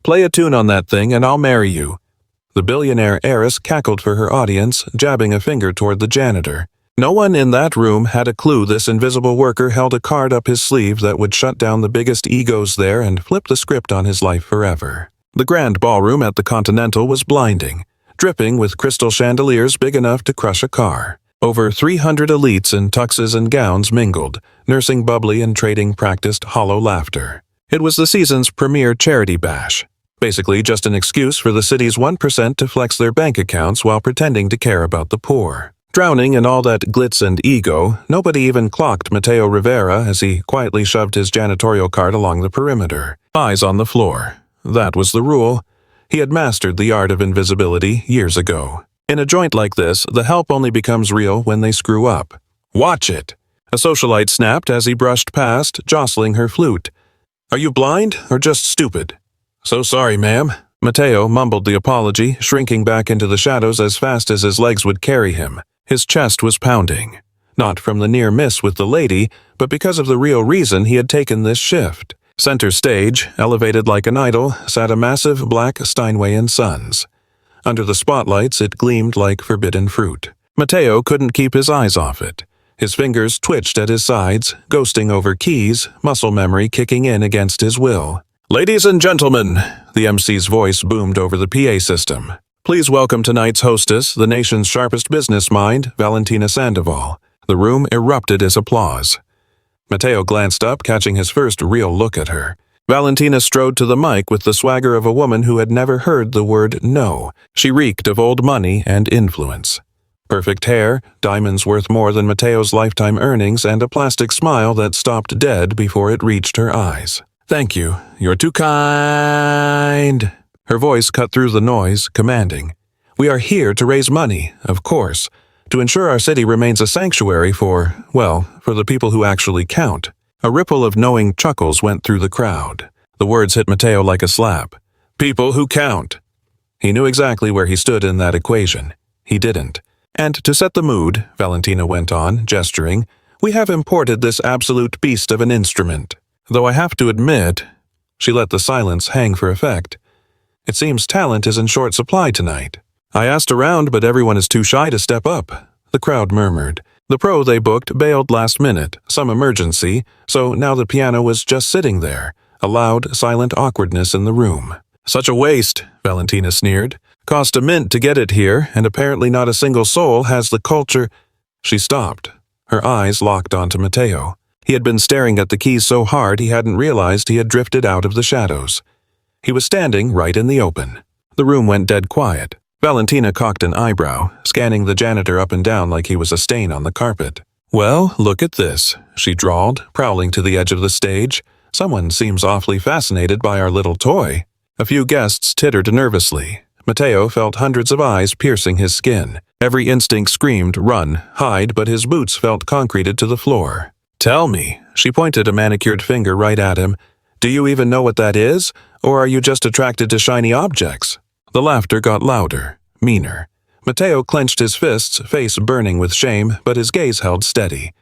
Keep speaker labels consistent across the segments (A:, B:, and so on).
A: Play a tune on that thing and I'll marry you." The billionaire heiress cackled for her audience, jabbing a finger toward the janitor. No one in that room had a clue this invisible worker held a card up his sleeve that would shut down the biggest egos there and flip the script on his life forever. The grand ballroom at the Continental was blinding, dripping with crystal chandeliers big enough to crush a car. Over 300 elites in tuxes and gowns mingled, nursing bubbly and trading practiced hollow laughter. It was the season's premier charity bash, basically just an excuse for the city's 1% to flex their bank accounts while pretending to care about the poor. Drowning in all that glitz and ego, nobody even clocked Mateo Rivera as he quietly shoved his janitorial cart along the perimeter. Eyes on the floor. That was the rule. He had mastered the art of invisibility years ago. In a joint like this, the help only becomes real when they screw up. "Watch it!" A socialite snapped as he brushed past, jostling her flute. "Are you blind or just stupid?" "So sorry, ma'am." Mateo mumbled the apology, shrinking back into the shadows as fast as his legs would carry him. His chest was pounding. Not from the near miss with the lady, but because of the real reason he had taken this shift. Center stage, elevated like an idol, sat a massive black Steinway & Sons. Under the spotlights, it gleamed like forbidden fruit. Mateo couldn't keep his eyes off it. His fingers twitched at his sides, ghosting over keys, muscle memory kicking in against his will. "Ladies and gentlemen," the MC's voice boomed over the PA system. "Please welcome tonight's hostess, the nation's sharpest business mind, Valentina Sandoval." The room erupted as applause. Mateo glanced up, catching his first real look at her. Valentina strode to the mic with the swagger of a woman who had never heard the word no. She reeked of old money and influence. Perfect hair, diamonds worth more than Mateo's lifetime earnings, and a plastic smile that stopped dead before it reached her eyes. "Thank you. You're too kind." Her voice cut through the noise, commanding. "We are here to raise money, of course, to ensure our city remains a sanctuary for the people who actually count." A ripple of knowing chuckles went through the crowd. The words hit Mateo like a slap. People who count. He knew exactly where he stood in that equation. He didn't. "And to set the mood," Valentina went on, gesturing, "we have imported this absolute beast of an instrument. Though I have to admit," she let the silence hang for effect, "it seems talent is in short supply tonight. I asked around, but everyone is too shy to step up." The crowd murmured. The pro they booked bailed last minute, some emergency, so now the piano was just sitting there, a loud, silent awkwardness in the room. "Such a waste," Valentina sneered. "Cost a mint to get it here, and apparently not a single soul has the culture." She stopped. Her eyes locked onto Mateo. He had been staring at the keys so hard he hadn't realized he had drifted out of the shadows. He was standing right in the open. The room went dead quiet. Valentina cocked an eyebrow, scanning the janitor up and down like he was a stain on the carpet. "Well, look at this," she drawled, prowling to the edge of the stage. "Someone seems awfully fascinated by our little toy." A few guests tittered nervously. Mateo felt hundreds of eyes piercing his skin. Every instinct screamed, run, hide, but his boots felt concreted to the floor. "Tell me," she pointed a manicured finger right at him, "do you even know what that is, or are you just attracted to shiny objects?" The laughter got louder, meaner. Mateo clenched his fists, face burning with shame, but his gaze held steady.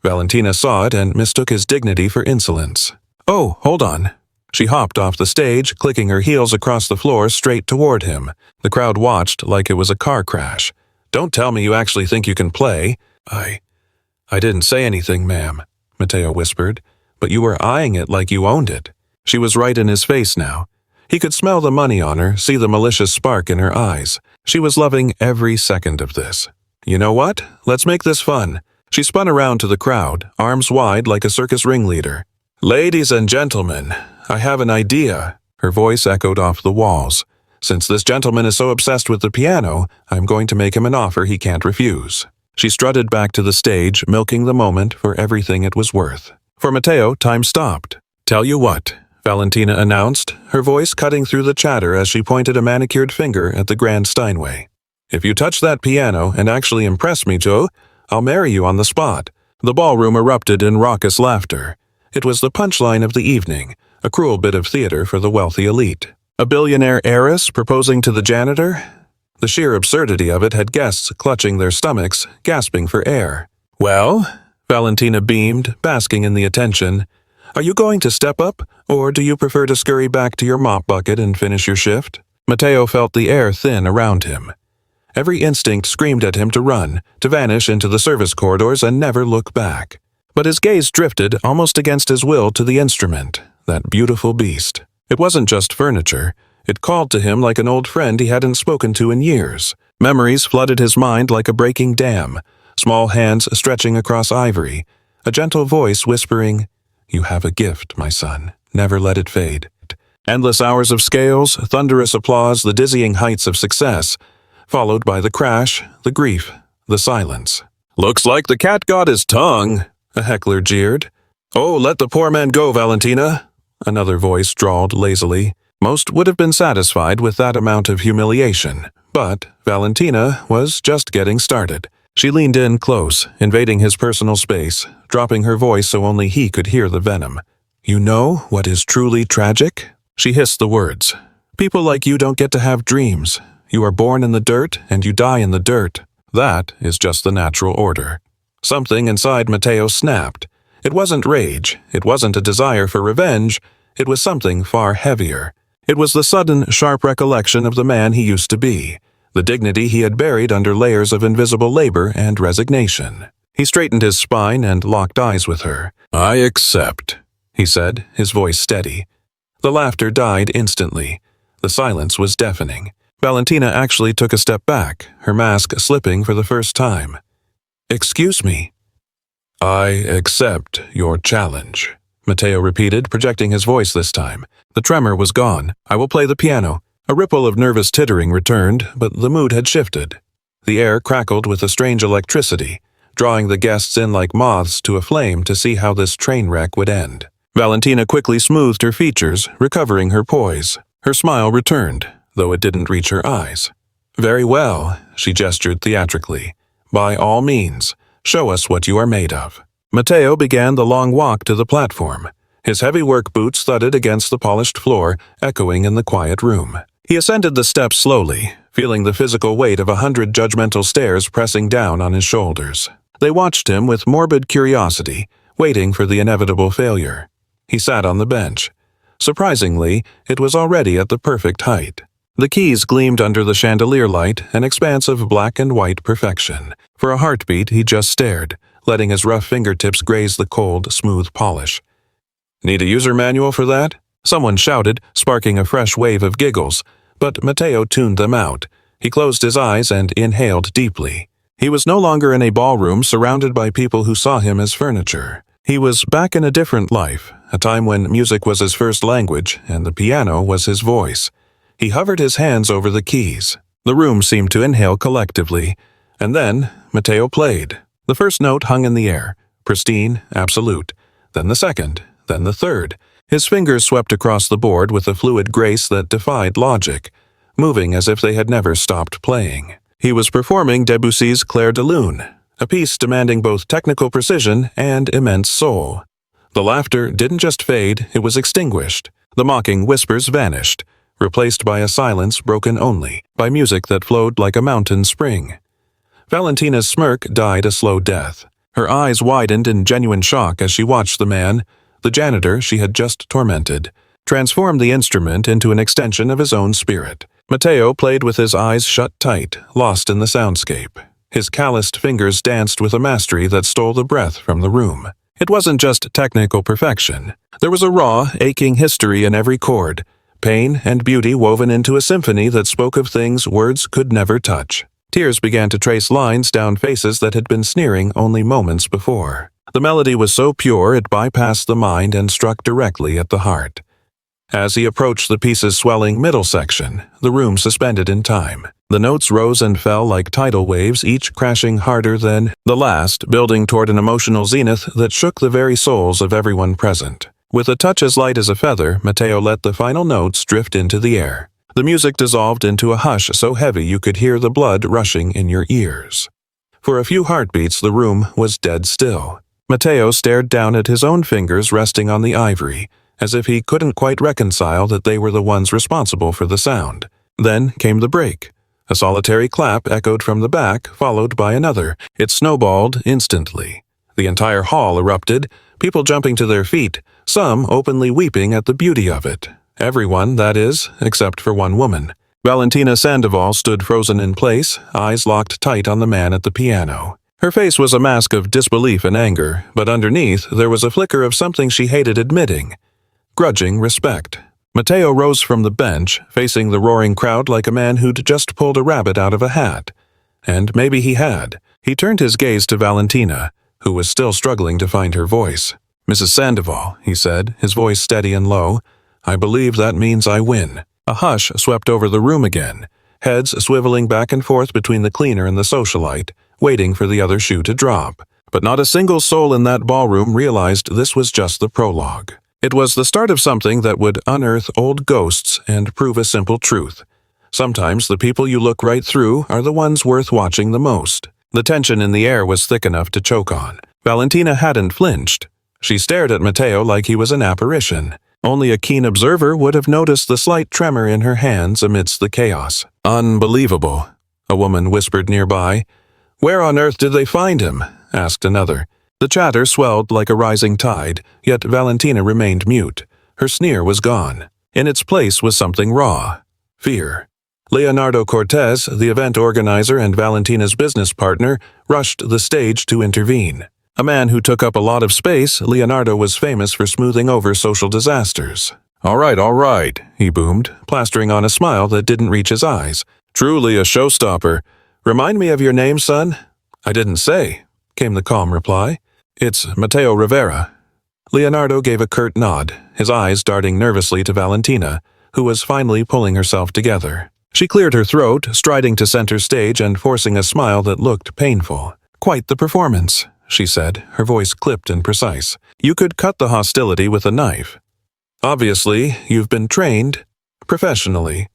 A: Valentina saw it and mistook his dignity for insolence. "Oh, hold on." She hopped off the stage, clicking her heels across the floor straight toward him. The crowd watched like it was a car crash. "Don't tell me you actually think you can play." I didn't say anything, ma'am," Mateo whispered, "but you were eyeing it like you owned it." She was right in his face now. He could smell the money on her, see the malicious spark in her eyes. She was loving every second of this. "You know what? Let's make this fun." She spun around to the crowd, arms wide like a circus ringleader. "Ladies and gentlemen, I have an idea." Her voice echoed off the walls. "Since this gentleman is so obsessed with the piano, I'm going to make him an offer he can't refuse." She strutted back to the stage, milking the moment for everything it was worth. For Mateo, time stopped. "Tell you what," Valentina announced, her voice cutting through the chatter as she pointed a manicured finger at the Grand Steinway. "If you touch that piano and actually impress me, Joe, I'll marry you on the spot." The ballroom erupted in raucous laughter. It was the punchline of the evening, a cruel bit of theater for the wealthy elite. A billionaire heiress proposing to the janitor? The sheer absurdity of it had guests clutching their stomachs, gasping for air. "Well," Valentina beamed, basking in the attention, Are you going to step up, or do you prefer to scurry back to your mop bucket and finish your shift? Matteo felt the air thin around him. Every instinct screamed at him to run, to vanish into the service corridors and never look back. But his gaze drifted, almost against his will, to the instrument, that beautiful beast. It wasn't just furniture. It called to him like an old friend he hadn't spoken to in years. Memories flooded his mind like a breaking dam, small hands stretching across ivory, a gentle voice whispering, "You have a gift, my son. Never let it fade." Endless hours of scales, thunderous applause, the dizzying heights of success, followed by the crash, the grief, the silence. "Looks like the cat got his tongue," a heckler jeered. "Oh, let the poor man go, Valentina," another voice drawled lazily. Most would have been satisfied with that amount of humiliation, but Valentina was just getting started. She leaned in close, invading his personal space, dropping her voice so only he could hear the venom. "You know what is truly tragic?" She hissed the words. "People like you don't get to have dreams. You are born in the dirt, and you die in the dirt. That is just the natural order." Something inside Matteo snapped. It wasn't rage. It wasn't a desire for revenge. It was something far heavier. It was the sudden, sharp recollection of the man he used to be, the dignity he had buried under layers of invisible labor and resignation. He straightened his spine and locked eyes with her. "I accept," he said, his voice steady. The laughter died instantly. The silence was deafening. Valentina actually took a step back, her mask slipping for the first time. "Excuse me." "I accept your challenge," Matteo repeated, projecting his voice this time. The tremor was gone. "I will play the piano." A ripple of nervous tittering returned, but the mood had shifted. The air crackled with a strange electricity, drawing the guests in like moths to a flame to see how this train wreck would end. Valentina quickly smoothed her features, recovering her poise. Her smile returned, though it didn't reach her eyes. "Very well," she gestured theatrically. "By all means, show us what you are made of." Matteo began the long walk to the platform. His heavy work boots thudded against the polished floor, echoing in the quiet room. He ascended the steps slowly, feeling the physical weight of 100 judgmental stares pressing down on his shoulders. They watched him with morbid curiosity, waiting for the inevitable failure. He sat on the bench. Surprisingly, it was already at the perfect height. The keys gleamed under the chandelier light, an expanse of black and white perfection. For a heartbeat, he just stared, letting his rough fingertips graze the cold, smooth polish. "Need a user manual for that?" someone shouted, sparking a fresh wave of giggles, but Matteo tuned them out. He closed his eyes and inhaled deeply. He was no longer in a ballroom surrounded by people who saw him as furniture. He was back in a different life, a time when music was his first language and the piano was his voice. He hovered his hands over the keys. The room seemed to inhale collectively, and then Matteo played. The first note hung in the air, pristine, absolute. Then the second, then the third. His fingers swept across the board with a fluid grace that defied logic, moving as if they had never stopped playing. He was performing Debussy's Clair de Lune, a piece demanding both technical precision and immense soul. The laughter didn't just fade, it was extinguished. The mocking whispers vanished, replaced by a silence broken only by music that flowed like a mountain spring. Valentina's smirk died a slow death. Her eyes widened in genuine shock as she watched the man, the janitor she had just tormented, transform the instrument into an extension of his own spirit. Matteo played with his eyes shut tight, lost in the soundscape. His calloused fingers danced with a mastery that stole the breath from the room. It wasn't just technical perfection. There was a raw, aching history in every chord, pain and beauty woven into a symphony that spoke of things words could never touch. Tears began to trace lines down faces that had been sneering only moments before. The melody was so pure it bypassed the mind and struck directly at the heart. As he approached the piece's swelling middle section, the room suspended in time. The notes rose and fell like tidal waves, each crashing harder than the last, building toward an emotional zenith that shook the very souls of everyone present. With a touch as light as a feather, Matteo let the final notes drift into the air. The music dissolved into a hush so heavy you could hear the blood rushing in your ears. For a few heartbeats, the room was dead still. Matteo stared down at his own fingers resting on the ivory, as if he couldn't quite reconcile that they were the ones responsible for the sound. Then came the break. A solitary clap echoed from the back, followed by another. It snowballed instantly. The entire hall erupted, people jumping to their feet, some openly weeping at the beauty of it. Everyone, that is, except for one woman. Valentina Sandoval stood frozen in place, eyes locked tight on the man at the piano. Her face was a mask of disbelief and anger, but underneath there was a flicker of something she hated admitting: grudging respect. Matteo rose from the bench, facing the roaring crowd like a man who'd just pulled a rabbit out of a hat. And maybe he had. He turned his gaze to Valentina, who was still struggling to find her voice. "Mrs. Sandoval," he said, his voice steady and low, "I believe that means I win." A hush swept over the room again, heads swiveling back and forth between the cleaner and the socialite, waiting for the other shoe to drop. But not a single soul in that ballroom realized this was just the prologue. It was the start of something that would unearth old ghosts and prove a simple truth. Sometimes the people you look right through are the ones worth watching the most. The tension in the air was thick enough to choke on. Valentina hadn't flinched. She stared at Matteo like he was an apparition. Only a keen observer would have noticed the slight tremor in her hands amidst the chaos. "Unbelievable," a woman whispered nearby. "Where on earth did they find him?" asked another. The chatter swelled like a rising tide, yet Valentina remained mute. Her sneer was gone. In its place was something raw: fear. Leonardo Cortez, the event organizer and Valentina's business partner, rushed the stage to intervene. A man who took up a lot of space, Leonardo was famous for smoothing over social disasters. All right, he boomed, plastering on a smile that didn't reach his eyes. "Truly a showstopper. Remind me of your name, son?" "I didn't say," came the calm reply. "It's Matteo Rivera." Leonardo gave a curt nod, his eyes darting nervously to Valentina, who was finally pulling herself together. She cleared her throat, striding to center stage and forcing a smile that looked painful. "Quite the performance," she said, her voice clipped and precise. "You could cut the hostility with a knife. Obviously, you've been trained professionally."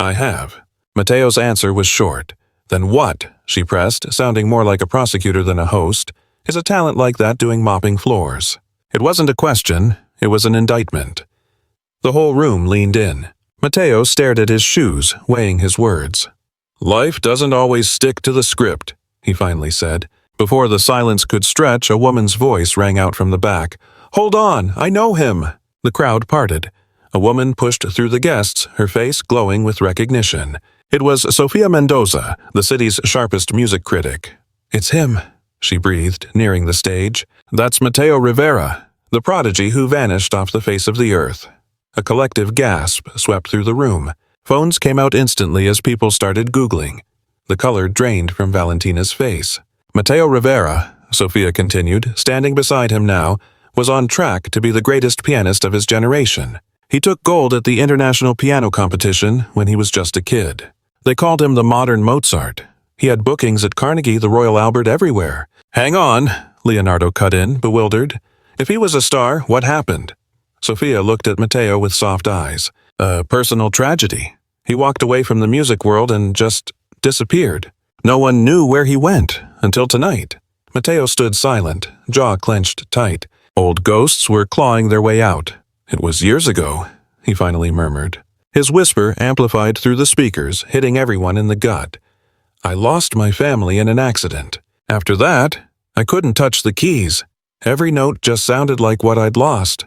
A: "I have." Matteo's answer was short. "Then what?" she pressed, sounding more like a prosecutor than a host. "Is a talent like that doing mopping floors?" It wasn't a question, it was an indictment. The whole room leaned in. Matteo stared at his shoes, weighing his words. "Life doesn't always stick to the script," he finally said. Before the silence could stretch, a woman's voice rang out from the back. "Hold on, I know him!" The crowd parted. A woman pushed through the guests, her face glowing with recognition. It was Sofia Mendoza, the city's sharpest music critic. "It's him," she breathed, nearing the stage. "That's Matteo Rivera, the prodigy who vanished off the face of the earth." A collective gasp swept through the room. Phones came out instantly as people started Googling. The color drained from Valentina's face. Matteo Rivera, Sofia continued, standing beside him now, was on track to be the greatest pianist of his generation. He took gold at the International Piano Competition when he was just a kid. They called him the modern Mozart. He had bookings at Carnegie, the Royal Albert, everywhere. "Hang on," Leonardo cut in, bewildered. "If he was a star, what happened?" Sofia looked at Matteo with soft eyes. "A personal tragedy. He walked away from the music world and just disappeared. No one knew where he went until tonight." Matteo stood silent, jaw clenched tight. Old ghosts were clawing their way out. "It was years ago," he finally murmured. His whisper amplified through the speakers, hitting everyone in the gut. "I lost my family in an accident. After that, I couldn't touch the keys. Every note just sounded like what I'd lost."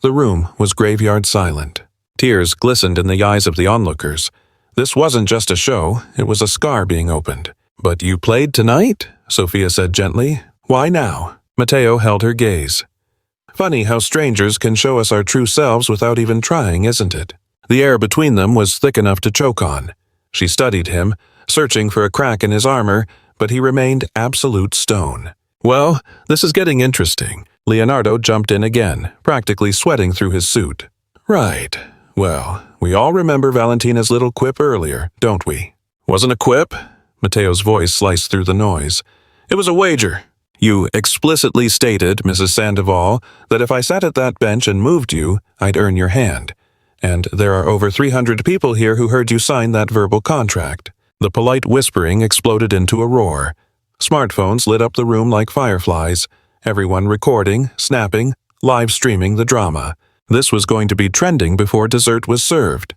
A: The room was graveyard silent. Tears glistened in the eyes of the onlookers. This wasn't just a show, it was a scar being opened. "But you played tonight?" Sofia said gently. "Why now?" Matteo held her gaze. "Funny how strangers can show us our true selves without even trying, isn't it?" The air between them was thick enough to choke on. She studied him, searching for a crack in his armor, but he remained absolute stone. "Well, this is getting interesting." Leonardo jumped in again, practically sweating through his suit. "Right. Well, we all remember Valentina's little quip earlier, don't we?" "Wasn't a quip?" Matteo's voice sliced through the noise. "It was a wager. You explicitly stated, Mrs. Sandoval, that if I sat at that bench and moved you, I'd earn your hand. And there are over 300 people here who heard you sign that verbal contract." The polite whispering exploded into a roar. Smartphones lit up the room like fireflies, everyone recording, snapping, live streaming the drama. This was going to be trending before dessert was served.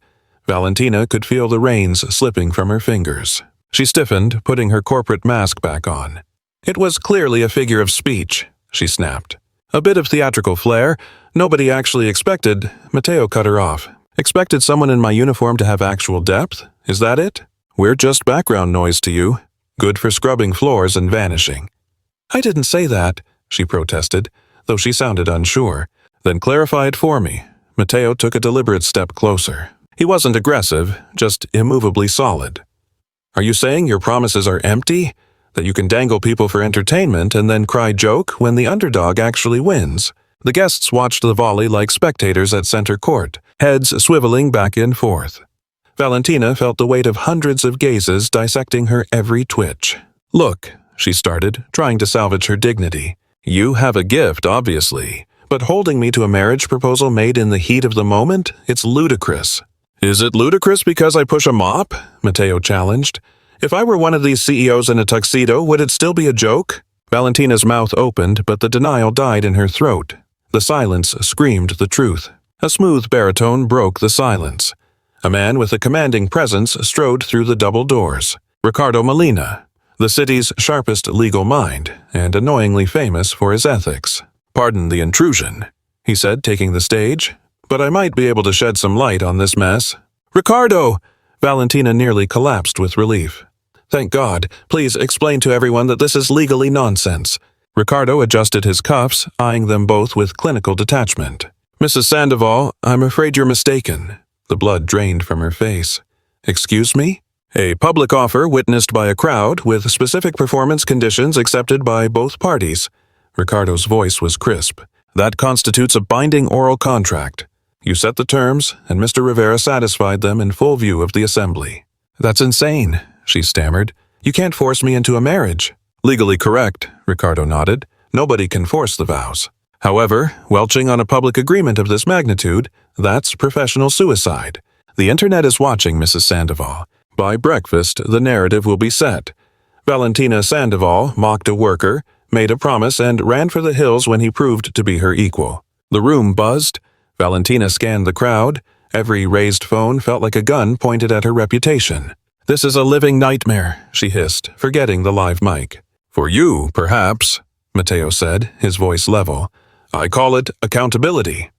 A: Valentina could feel the reins slipping from her fingers. She stiffened, putting her corporate mask back on. "It was clearly a figure of speech," she snapped. A bit of theatrical flair. Nobody actually expected. Mateo cut her off. Expected someone in my uniform to have actual depth? Is that it? We're just background noise to you. Good for scrubbing floors and vanishing. I didn't say that, she protested, though she sounded unsure. Then clarify it for me. Mateo took a deliberate step closer. He wasn't aggressive, just immovably solid. Are you saying your promises are empty? That you can dangle people for entertainment and then cry joke when the underdog actually wins? The guests watched the volley like spectators at center court, heads swiveling back and forth. Valentina felt the weight of hundreds of gazes dissecting her every twitch. Look, she started, trying to salvage her dignity. You have a gift, obviously, but holding me to a marriage proposal made in the heat of the moment? It's ludicrous. Is it ludicrous because I push a mop? Mateo challenged. If I were one of these CEOs in a tuxedo, would it still be a joke? Valentina's mouth opened, but the denial died in her throat. The silence screamed the truth. A smooth baritone broke the silence. A man with a commanding presence strode through the double doors. Ricardo Molina, the city's sharpest legal mind, and annoyingly famous for his ethics. Pardon the intrusion, he said, taking the stage, but I might be able to shed some light on this mess. Ricardo! Valentina nearly collapsed with relief. Thank God. Please explain to everyone that this is legally nonsense. Ricardo adjusted his cuffs, eyeing them both with clinical detachment. Mrs. Sandoval, I'm afraid you're mistaken. The blood drained from her face. Excuse me? A public offer witnessed by a crowd with specific performance conditions accepted by both parties. Ricardo's voice was crisp. That constitutes a binding oral contract. You set the terms, and Mr. Rivera satisfied them in full view of the assembly. That's insane, she stammered. You can't force me into a marriage. Legally correct, Ricardo nodded. Nobody can force the vows. However, welching on a public agreement of this magnitude, that's professional suicide. The internet is watching, Mrs. Sandoval. By breakfast, the narrative will be set. Valentina Sandoval mocked a worker, made a promise, and ran for the hills when he proved to be her equal. The room buzzed. Valentina scanned the crowd. Every raised phone felt like a gun pointed at her reputation. This is a living nightmare, she hissed, forgetting the live mic. For you, perhaps, Mateo said, his voice level. I call it accountability.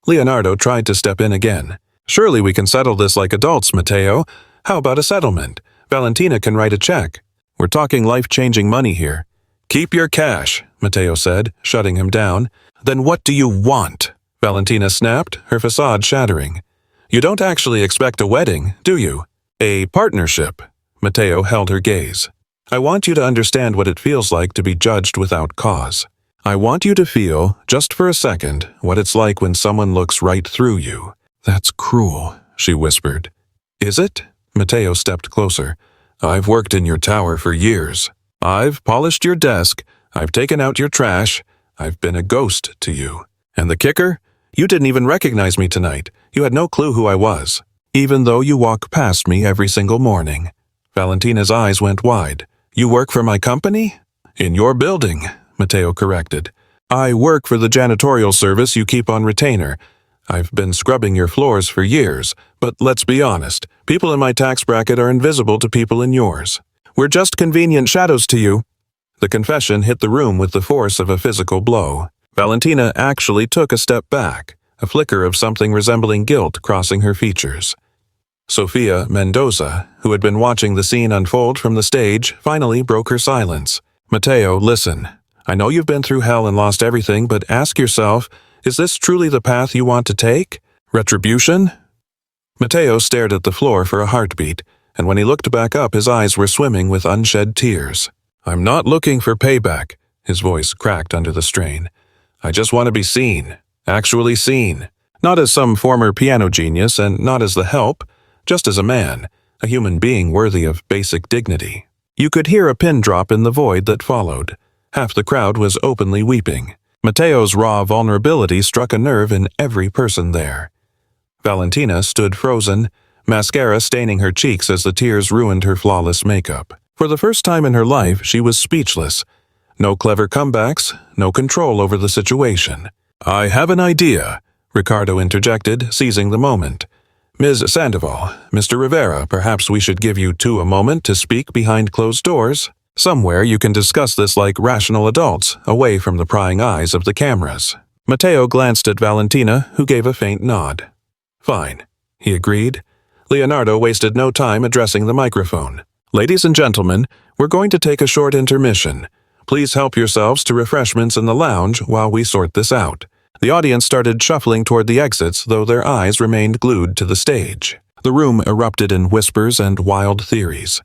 A: Leonardo tried to step in again. Surely we can settle this like adults, Mateo. How about a settlement? Valentina can write a check. We're talking life-changing money here. Keep your cash, Mateo said, shutting him down. Then what do you want? Valentina snapped, her facade shattering. You don't actually expect a wedding, do you? A partnership. Mateo held her gaze. I want you to understand what it feels like to be judged without cause. I want you to feel, just for a second, what it's like when someone looks right through you. That's cruel, she whispered. Is it? Mateo stepped closer. I've worked in your tower for years. I've polished your desk. I've taken out your trash. I've been a ghost to you. And the kicker? You didn't even recognize me tonight. You had no clue who I was, even though you walk past me every single morning. Valentina's eyes went wide. You work for my company? In your building, Mateo corrected. I work for the janitorial service you keep on retainer. I've been scrubbing your floors for years, but let's be honest, people in my tax bracket are invisible to people in yours. We're just convenient shadows to you. The confession hit the room with the force of a physical blow. Valentina actually took a step back, a flicker of something resembling guilt crossing her features. Sofia Mendoza, who had been watching the scene unfold from the stage, finally broke her silence. Mateo, listen. I know you've been through hell and lost everything, but ask yourself, is this truly the path you want to take? Retribution? Mateo stared at the floor for a heartbeat, and when he looked back up, his eyes were swimming with unshed tears. I'm not looking for payback, his voice cracked under the strain. I just want to be seen, actually seen. Not as some former piano genius and not as the help, just as a man, a human being worthy of basic dignity. You could hear a pin drop in the void that followed. Half the crowd was openly weeping. Mateo's raw vulnerability struck a nerve in every person there. Valentina stood frozen, mascara staining her cheeks as the tears ruined her flawless makeup. For the first time in her life, she was speechless. No clever comebacks, no control over the situation. I have an idea, Ricardo interjected, seizing the moment. Ms. Sandoval, Mr. Rivera, perhaps we should give you two a moment to speak behind closed doors. Somewhere you can discuss this like rational adults, away from the prying eyes of the cameras. Matteo glanced at Valentina, who gave a faint nod. Fine, he agreed. Leonardo wasted no time addressing the microphone. Ladies and gentlemen, we're going to take a short intermission. Please help yourselves to refreshments in the lounge while we sort this out. The audience started shuffling toward the exits, though their eyes remained glued to the stage. The room erupted in whispers and wild theories.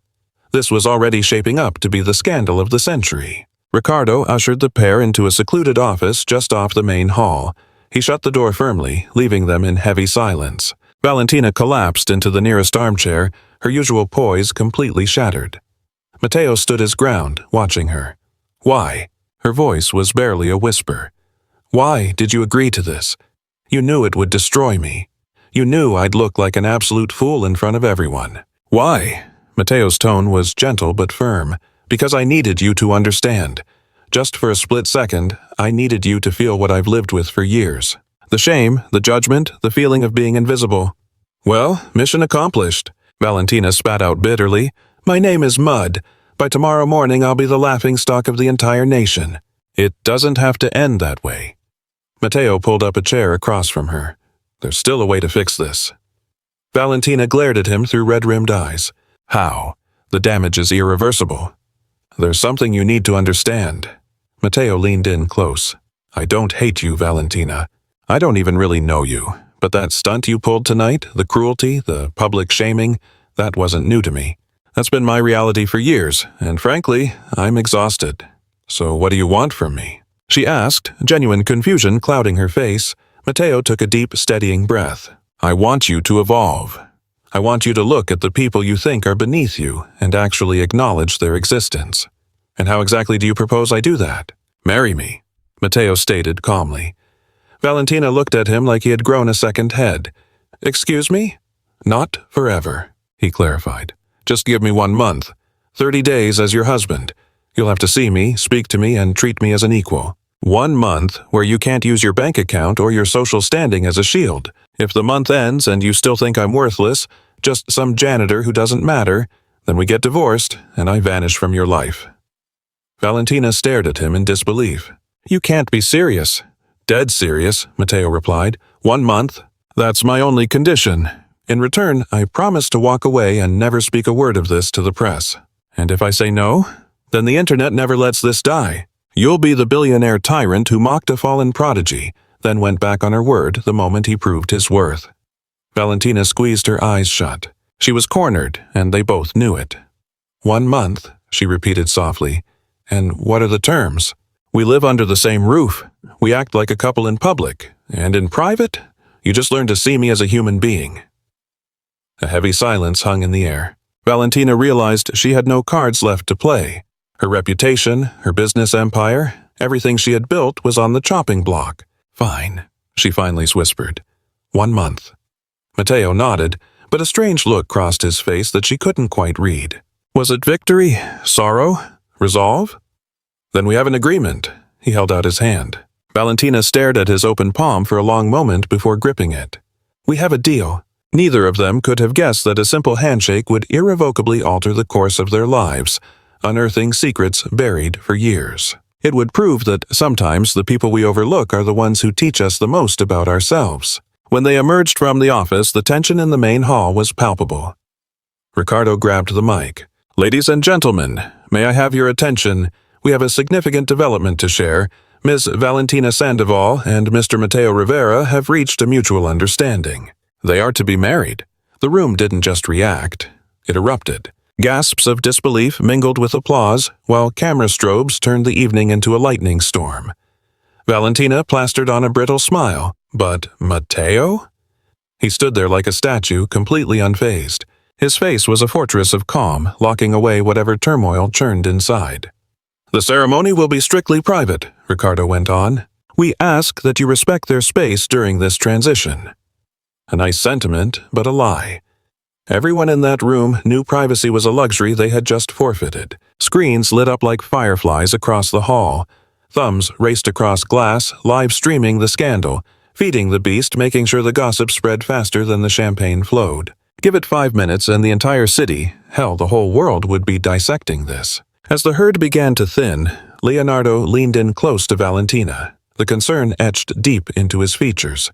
A: This was already shaping up to be the scandal of the century. Ricardo ushered the pair into a secluded office just off the main hall. He shut the door firmly, leaving them in heavy silence. Valentina collapsed into the nearest armchair, her usual poise completely shattered. Matteo stood his ground, watching her. Why? Her voice was barely a whisper. Why did you agree to this? You knew it would destroy me. You knew I'd look like an absolute fool in front of everyone. Why? Matteo's tone was gentle but firm. Because I needed you to understand. Just for a split second, I needed you to feel what I've lived with for years. The shame, the judgment, the feeling of being invisible. Well, mission accomplished. Valentina spat out bitterly. My name is Mud. By tomorrow morning I'll be the laughingstock of the entire nation. It doesn't have to end that way. Matteo pulled up a chair across from her. There's still a way to fix this. Valentina glared at him through red-rimmed eyes. How? The damage is irreversible. There's something you need to understand. Matteo leaned in close. I don't hate you, Valentina. I don't even really know you. But that stunt you pulled tonight, the cruelty, the public shaming, that wasn't new to me. That's been my reality for years, and frankly, I'm exhausted. So what do you want from me? She asked, genuine confusion clouding her face. Matteo took a deep, steadying breath. I want you to evolve. I want you to look at the people you think are beneath you and actually acknowledge their existence. And how exactly do you propose I do that? Marry me, Matteo stated calmly. Valentina looked at him like he had grown a second head. Excuse me? Not forever, he clarified. Just give me 1 month. 30 days as your husband. You'll have to see me, speak to me, and treat me as an equal. 1 month where you can't use your bank account or your social standing as a shield. If the month ends and you still think I'm worthless, just some janitor who doesn't matter, then we get divorced and I vanish from your life. Valentina stared at him in disbelief. You can't be serious. Dead serious, Matteo replied. 1 month. That's my only condition. In return, I promise to walk away and never speak a word of this to the press. And if I say no, then the internet never lets this die. You'll be the billionaire tyrant who mocked a fallen prodigy, then went back on her word the moment he proved his worth. Valentina squeezed her eyes shut. She was cornered, and they both knew it. 1 month, she repeated softly. And what are the terms? We live under the same roof. We act like a couple in public. And in private, you just learn to see me as a human being. A heavy silence hung in the air. Valentina realized she had no cards left to play. Her reputation, her business empire, everything she had built was on the chopping block. Fine, she finally whispered. 1 month. Matteo nodded, but a strange look crossed his face that she couldn't quite read. Was it victory? Sorrow? Resolve? Then we have an agreement. He held out his hand. Valentina stared at his open palm for a long moment before gripping it. We have a deal. Neither of them could have guessed that a simple handshake would irrevocably alter the course of their lives, unearthing secrets buried for years. It would prove that sometimes the people we overlook are the ones who teach us the most about ourselves. When they emerged from the office, the tension in the main hall was palpable. Ricardo grabbed the mic. Ladies and gentlemen, may I have your attention? We have a significant development to share. Ms. Valentina Sandoval and Mr. Matteo Rivera have reached a mutual understanding. They are to be married. The room didn't just react. It erupted. Gasps of disbelief mingled with applause, while camera strobes turned the evening into a lightning storm. Valentina plastered on a brittle smile. But Matteo? He stood there like a statue, completely unfazed. His face was a fortress of calm, locking away whatever turmoil churned inside. The ceremony will be strictly private, Ricardo went on. We ask that you respect their space during this transition. A nice sentiment, but a lie. Everyone in that room knew privacy was a luxury they had just forfeited. Screens lit up like fireflies across the hall. Thumbs raced across glass, live streaming the scandal, feeding the beast, making sure the gossip spread faster than the champagne flowed. Give it 5 minutes and the entire city, hell, the whole world would be dissecting this. As the herd began to thin, Leonardo leaned in close to Valentina, the concern etched deep into his features.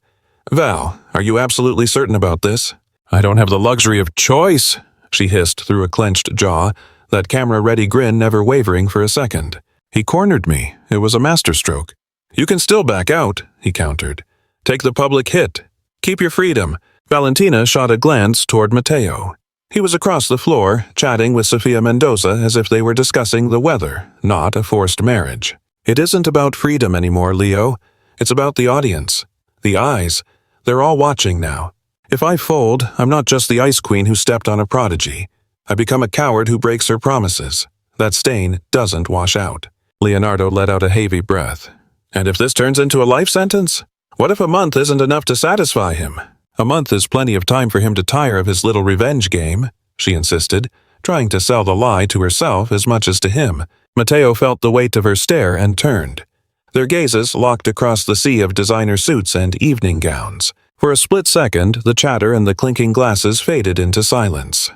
A: "Val, are you absolutely certain about this?" "I don't have the luxury of choice," she hissed through a clenched jaw, that camera-ready grin never wavering for a second. "He cornered me. It was a masterstroke." "You can still back out," he countered. "Take the public hit. Keep your freedom." Valentina shot a glance toward Mateo. He was across the floor, chatting with Sofia Mendoza as if they were discussing the weather, not a forced marriage. "It isn't about freedom anymore, Leo. It's about the audience. The eyes. They're all watching now. If I fold, I'm not just the ice queen who stepped on a prodigy. I become a coward who breaks her promises. That stain doesn't wash out." Leonardo let out a heavy breath. "And if this turns into a life sentence? What if a month isn't enough to satisfy him?" "A month is plenty of time for him to tire of his little revenge game," she insisted, trying to sell the lie to herself as much as to him. Mateo felt the weight of her stare and turned. Their gazes locked across the sea of designer suits and evening gowns. For a split second, the chatter and the clinking glasses faded into silence.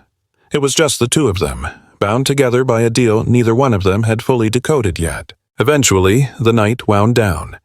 A: It was just the two of them, bound together by a deal neither one of them had fully decoded yet. Eventually, the night wound down.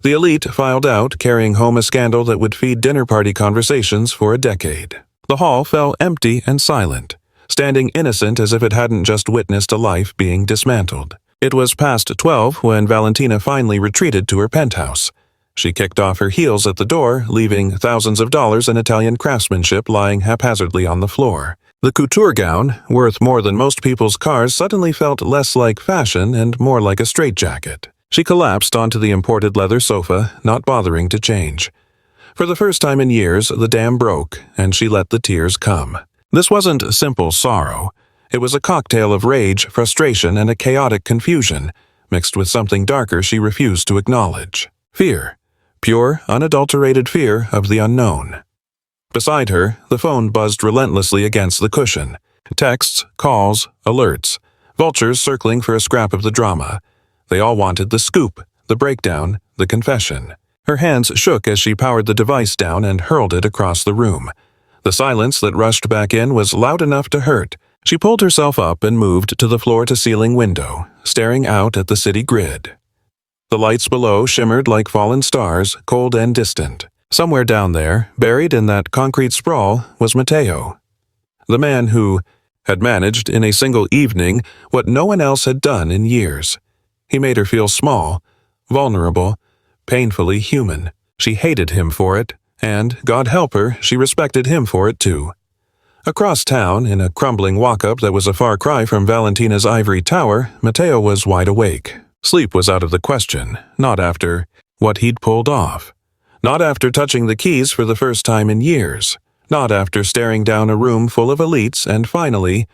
A: The elite filed out, carrying home a scandal that would feed dinner party conversations for a decade. The hall fell empty and silent, standing innocent as if it hadn't just witnessed a life being dismantled. It was past 12 when Valentina finally retreated to her penthouse. She kicked off her heels at the door, leaving thousands of dollars in Italian craftsmanship lying haphazardly on the floor. The couture gown, worth more than most people's cars, suddenly felt less like fashion and more like a straitjacket. She collapsed onto the imported leather sofa, not bothering to change. For the first time in years, the dam broke, and she let the tears come. This wasn't simple sorrow. It was a cocktail of rage, frustration, and a chaotic confusion, mixed with something darker she refused to acknowledge. Fear. Pure, unadulterated fear of the unknown. Beside her, the phone buzzed relentlessly against the cushion. Texts, calls, alerts. Vultures circling for a scrap of the drama. They all wanted the scoop, the breakdown, the confession. Her hands shook as she powered the device down and hurled it across the room. The silence that rushed back in was loud enough to hurt. She pulled herself up and moved to the floor-to-ceiling window, staring out at the city grid. The lights below shimmered like fallen stars, cold and distant. Somewhere down there, buried in that concrete sprawl, was Mateo. The man who had managed in a single evening what no one else had done in years. He made her feel small, vulnerable, painfully human. She hated him for it, and, God help her, she respected him for it too. Across town, in a crumbling walk-up that was a far cry from Valentina's ivory tower, Mateo was wide awake. Sleep was out of the question, not after what he'd pulled off. Not after touching the keys for the first time in years. Not after staring down a room full of elites and finally,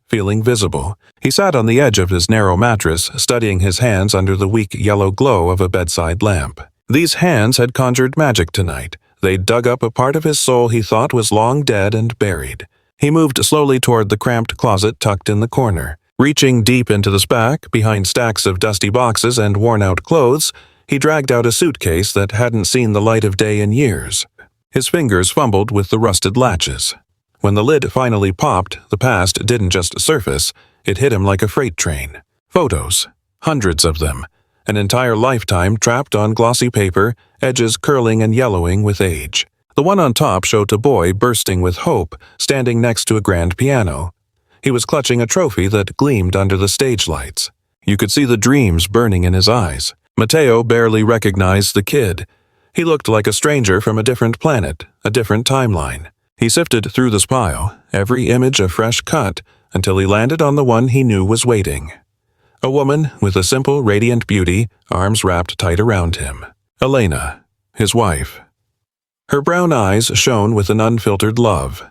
A: feeling visible. He sat on the edge of his narrow mattress, studying his hands under the weak yellow glow of a bedside lamp. These hands had conjured magic tonight. They'd dug up a part of his soul he thought was long dead and buried. He moved slowly toward the cramped closet tucked in the corner. Reaching deep into the spack, behind stacks of dusty boxes and worn-out clothes, he dragged out a suitcase that hadn't seen the light of day in years. His fingers fumbled with the rusted latches. When the lid finally popped, the past didn't just surface, it hit him like a freight train. Photos. Hundreds of them. An entire lifetime trapped on glossy paper, edges curling and yellowing with age. The one on top showed a boy bursting with hope, standing next to a grand piano. He was clutching a trophy that gleamed under the stage lights. You could see the dreams burning in his eyes. Mateo barely recognized the kid. He looked like a stranger from a different planet, a different timeline. He sifted through this pile, every image a fresh cut, until he landed on the one he knew was waiting. A woman with a simple, radiant beauty, arms wrapped tight around him. Elena, his wife. Her brown eyes shone with an unfiltered love.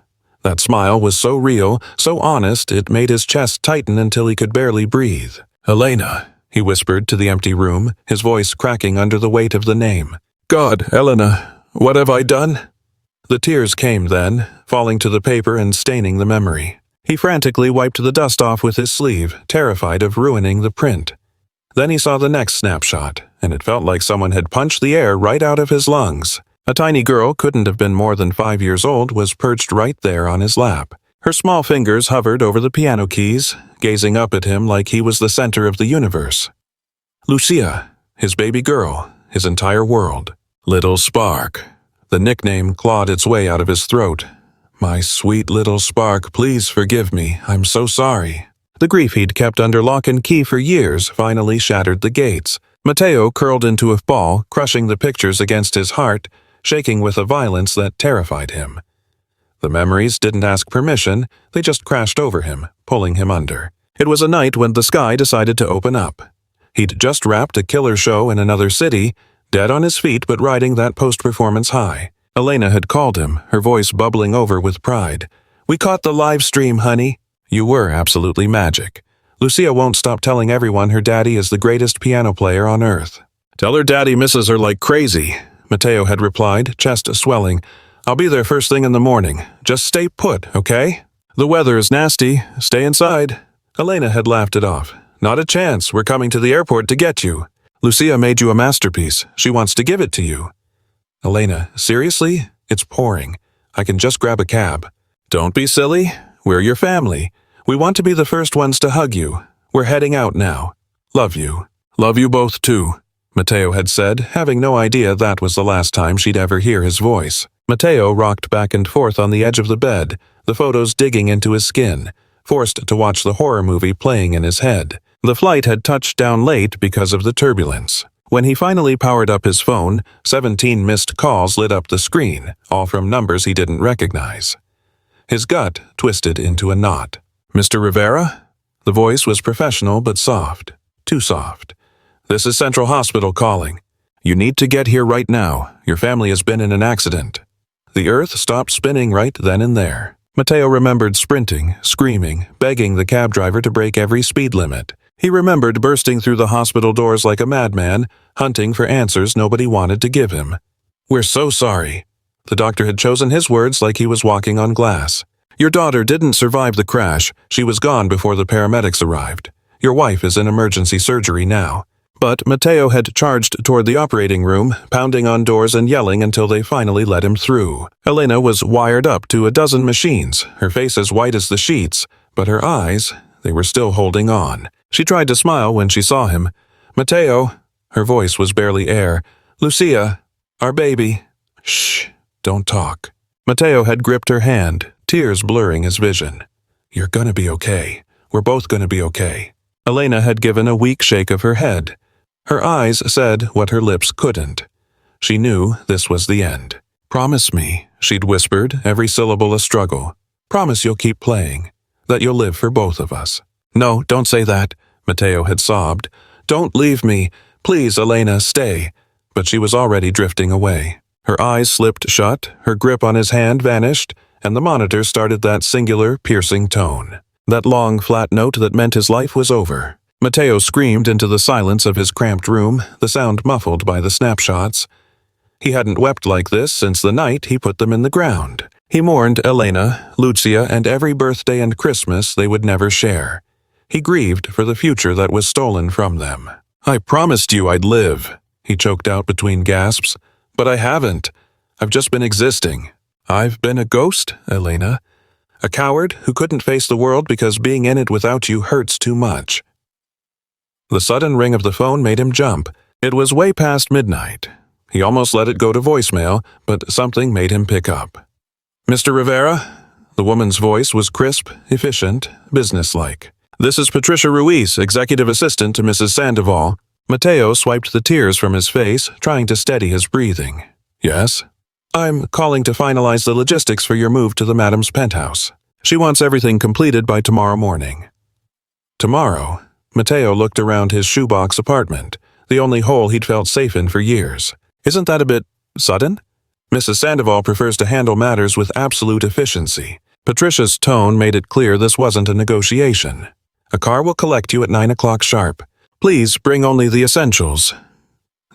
A: That smile was so real, so honest, it made his chest tighten until he could barely breathe. "Elena," he whispered to the empty room, his voice cracking under the weight of the name. "God, Elena, what have I done?" The tears came then, falling to the paper and staining the memory. He frantically wiped the dust off with his sleeve, terrified of ruining the print. Then he saw the next snapshot, and it felt like someone had punched the air right out of his lungs. A tiny girl, couldn't have been more than 5 years old, was perched right there on his lap. Her small fingers hovered over the piano keys, gazing up at him like he was the center of the universe. Lucia, his baby girl, his entire world. Little Spark. The nickname clawed its way out of his throat. My sweet little Spark, please forgive me. I'm so sorry. The grief he'd kept under lock and key for years finally shattered the gates. Mateo curled into a ball, crushing the pictures against his heart, shaking with a violence that terrified him. The memories didn't ask permission, they just crashed over him, pulling him under. It was a night when the sky decided to open up. He'd just wrapped a killer show in another city, dead on his feet but riding that post-performance high. Elena had called him, her voice bubbling over with pride. "We caught the live stream, honey." "You were absolutely magic. Lucia won't stop telling everyone her daddy is the greatest piano player on earth." "Tell her daddy misses her like crazy," Mateo had replied, chest swelling. "I'll be there first thing in the morning. Just stay put, okay? The weather is nasty. Stay inside." Elena had laughed it off. "Not a chance. We're coming to the airport to get you. Lucia made you a masterpiece. She wants to give it to you." "Elena, seriously? It's pouring. I can just grab a cab." "Don't be silly. We're your family. We want to be the first ones to hug you. We're heading out now. Love you." "Love you both too," Mateo had said, having no idea that was the last time she'd ever hear his voice. Mateo rocked back and forth on the edge of the bed, the photos digging into his skin, forced to watch the horror movie playing in his head. The flight had touched down late because of the turbulence. When he finally powered up his phone, 17 missed calls lit up the screen, all from numbers he didn't recognize. His gut twisted into a knot. "Mr. Rivera?" The voice was professional but soft. Too soft. "This is Central Hospital calling. You need to get here right now. Your family has been in an accident." The earth stopped spinning right then and there. Mateo remembered sprinting, screaming, begging the cab driver to break every speed limit. He remembered bursting through the hospital doors like a madman, hunting for answers nobody wanted to give him. "We're so sorry." The doctor had chosen his words like he was walking on glass. "Your daughter didn't survive the crash. She was gone before the paramedics arrived. Your wife is in emergency surgery now." But Mateo had charged toward the operating room, pounding on doors and yelling until they finally let him through. Elena was wired up to a dozen machines, her face as white as the sheets, but her eyes, they were still holding on. She tried to smile when she saw him. "Mateo," her voice was barely air. "Lucia, our baby." "Shh, don't talk." Mateo had gripped her hand, tears blurring his vision. "You're gonna be okay. We're both gonna be okay." Elena had given a weak shake of her head. Her eyes said what her lips couldn't. She knew this was the end. "Promise me," she'd whispered, every syllable a struggle. "Promise you'll keep playing, that you'll live for both of us." "No, don't say that," Mateo had sobbed. "Don't leave me. Please, Elena, stay." But she was already drifting away. Her eyes slipped shut, her grip on his hand vanished, and the monitor started that singular, piercing tone. That long, flat note that meant his life was over. Mateo screamed into the silence of his cramped room, the sound muffled by the snapshots. He hadn't wept like this since the night he put them in the ground. He mourned Elena, Lucia, and every birthday and Christmas they would never share. He grieved for the future that was stolen from them. "I promised you I'd live," he choked out between gasps. "But I haven't. I've just been existing. I've been a ghost, Elena. A coward who couldn't face the world because being in it without you hurts too much." The sudden ring of the phone made him jump. It was way past midnight. He almost let it go to voicemail, but something made him pick up. "Mr. Rivera?" The woman's voice was crisp, efficient, businesslike. "This is Patricia Ruiz, executive assistant to Mrs. Sandoval." Mateo swiped the tears from his face, trying to steady his breathing. "Yes?" "I'm calling to finalize the logistics for your move to the madam's penthouse. She wants everything completed by tomorrow morning." Tomorrow? Mateo looked around his shoebox apartment, the only hole he'd felt safe in for years. "Isn't that a bit sudden?" "Mrs. Sandoval prefers to handle matters with absolute efficiency." Patricia's tone made it clear this wasn't a negotiation. "A car will collect you at 9 o'clock sharp. Please bring only the essentials."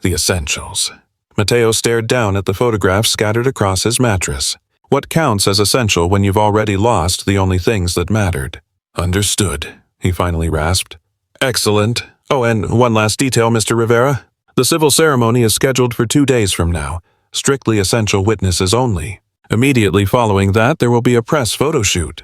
A: The essentials. Mateo stared down at the photographs scattered across his mattress. What counts as essential when you've already lost the only things that mattered? "Understood," he finally rasped. "Excellent. Oh, and one last detail, Mr. Rivera. The civil ceremony is scheduled for 2 days from now. Strictly essential witnesses only. Immediately following that, there will be a press photo shoot."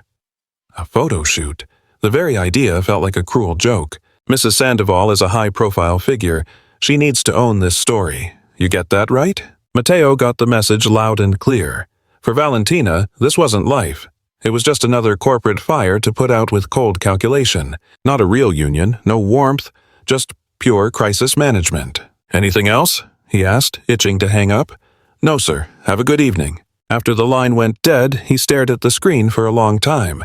A: A photo shoot. The very idea felt like a cruel joke. Mrs. Sandoval is a high-profile figure. She needs to own this story. You get that right? Matteo got the message loud and clear. For Valentina, this wasn't life. It was just another corporate fire to put out with cold calculation. Not a real union, no warmth, just pure crisis management. Anything else? He asked, itching to hang up. No, sir. Have a good evening. After the line went dead, he stared at the screen for a long time.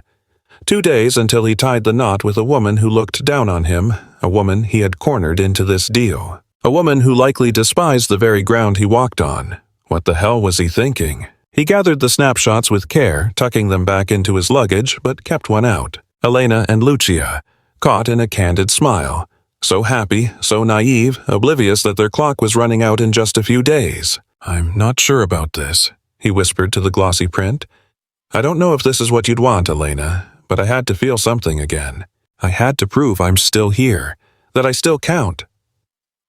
A: 2 days until he tied the knot with a woman who looked down on him, a woman he had cornered into this deal. A woman who likely despised the very ground he walked on. What the hell was he thinking? He gathered the snapshots with care, tucking them back into his luggage, but kept one out. Elena and Lucia, caught in a candid smile. So happy, so naive, oblivious that their clock was running out in just a few days. I'm not sure about this, he whispered to the glossy print. I don't know if this is what you'd want, Elena, but I had to feel something again. I had to prove I'm still here, that I still count.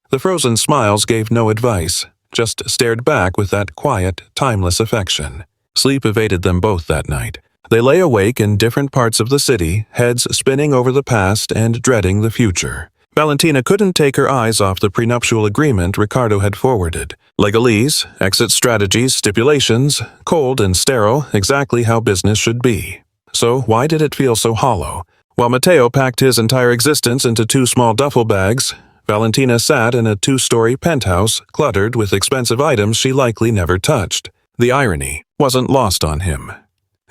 A: The frozen smiles gave no advice, just stared back with that quiet, timeless affection. Sleep evaded them both that night. They lay awake in different parts of the city, heads spinning over the past and dreading the future. Valentina couldn't take her eyes off the prenuptial agreement Ricardo had forwarded. Legalese, exit strategies, stipulations, cold and sterile, exactly how business should be. So why did it feel so hollow? While Matteo packed his entire existence into 2 small duffel bags, Valentina sat in a 2-story penthouse cluttered with expensive items she likely never touched. The irony wasn't lost on him.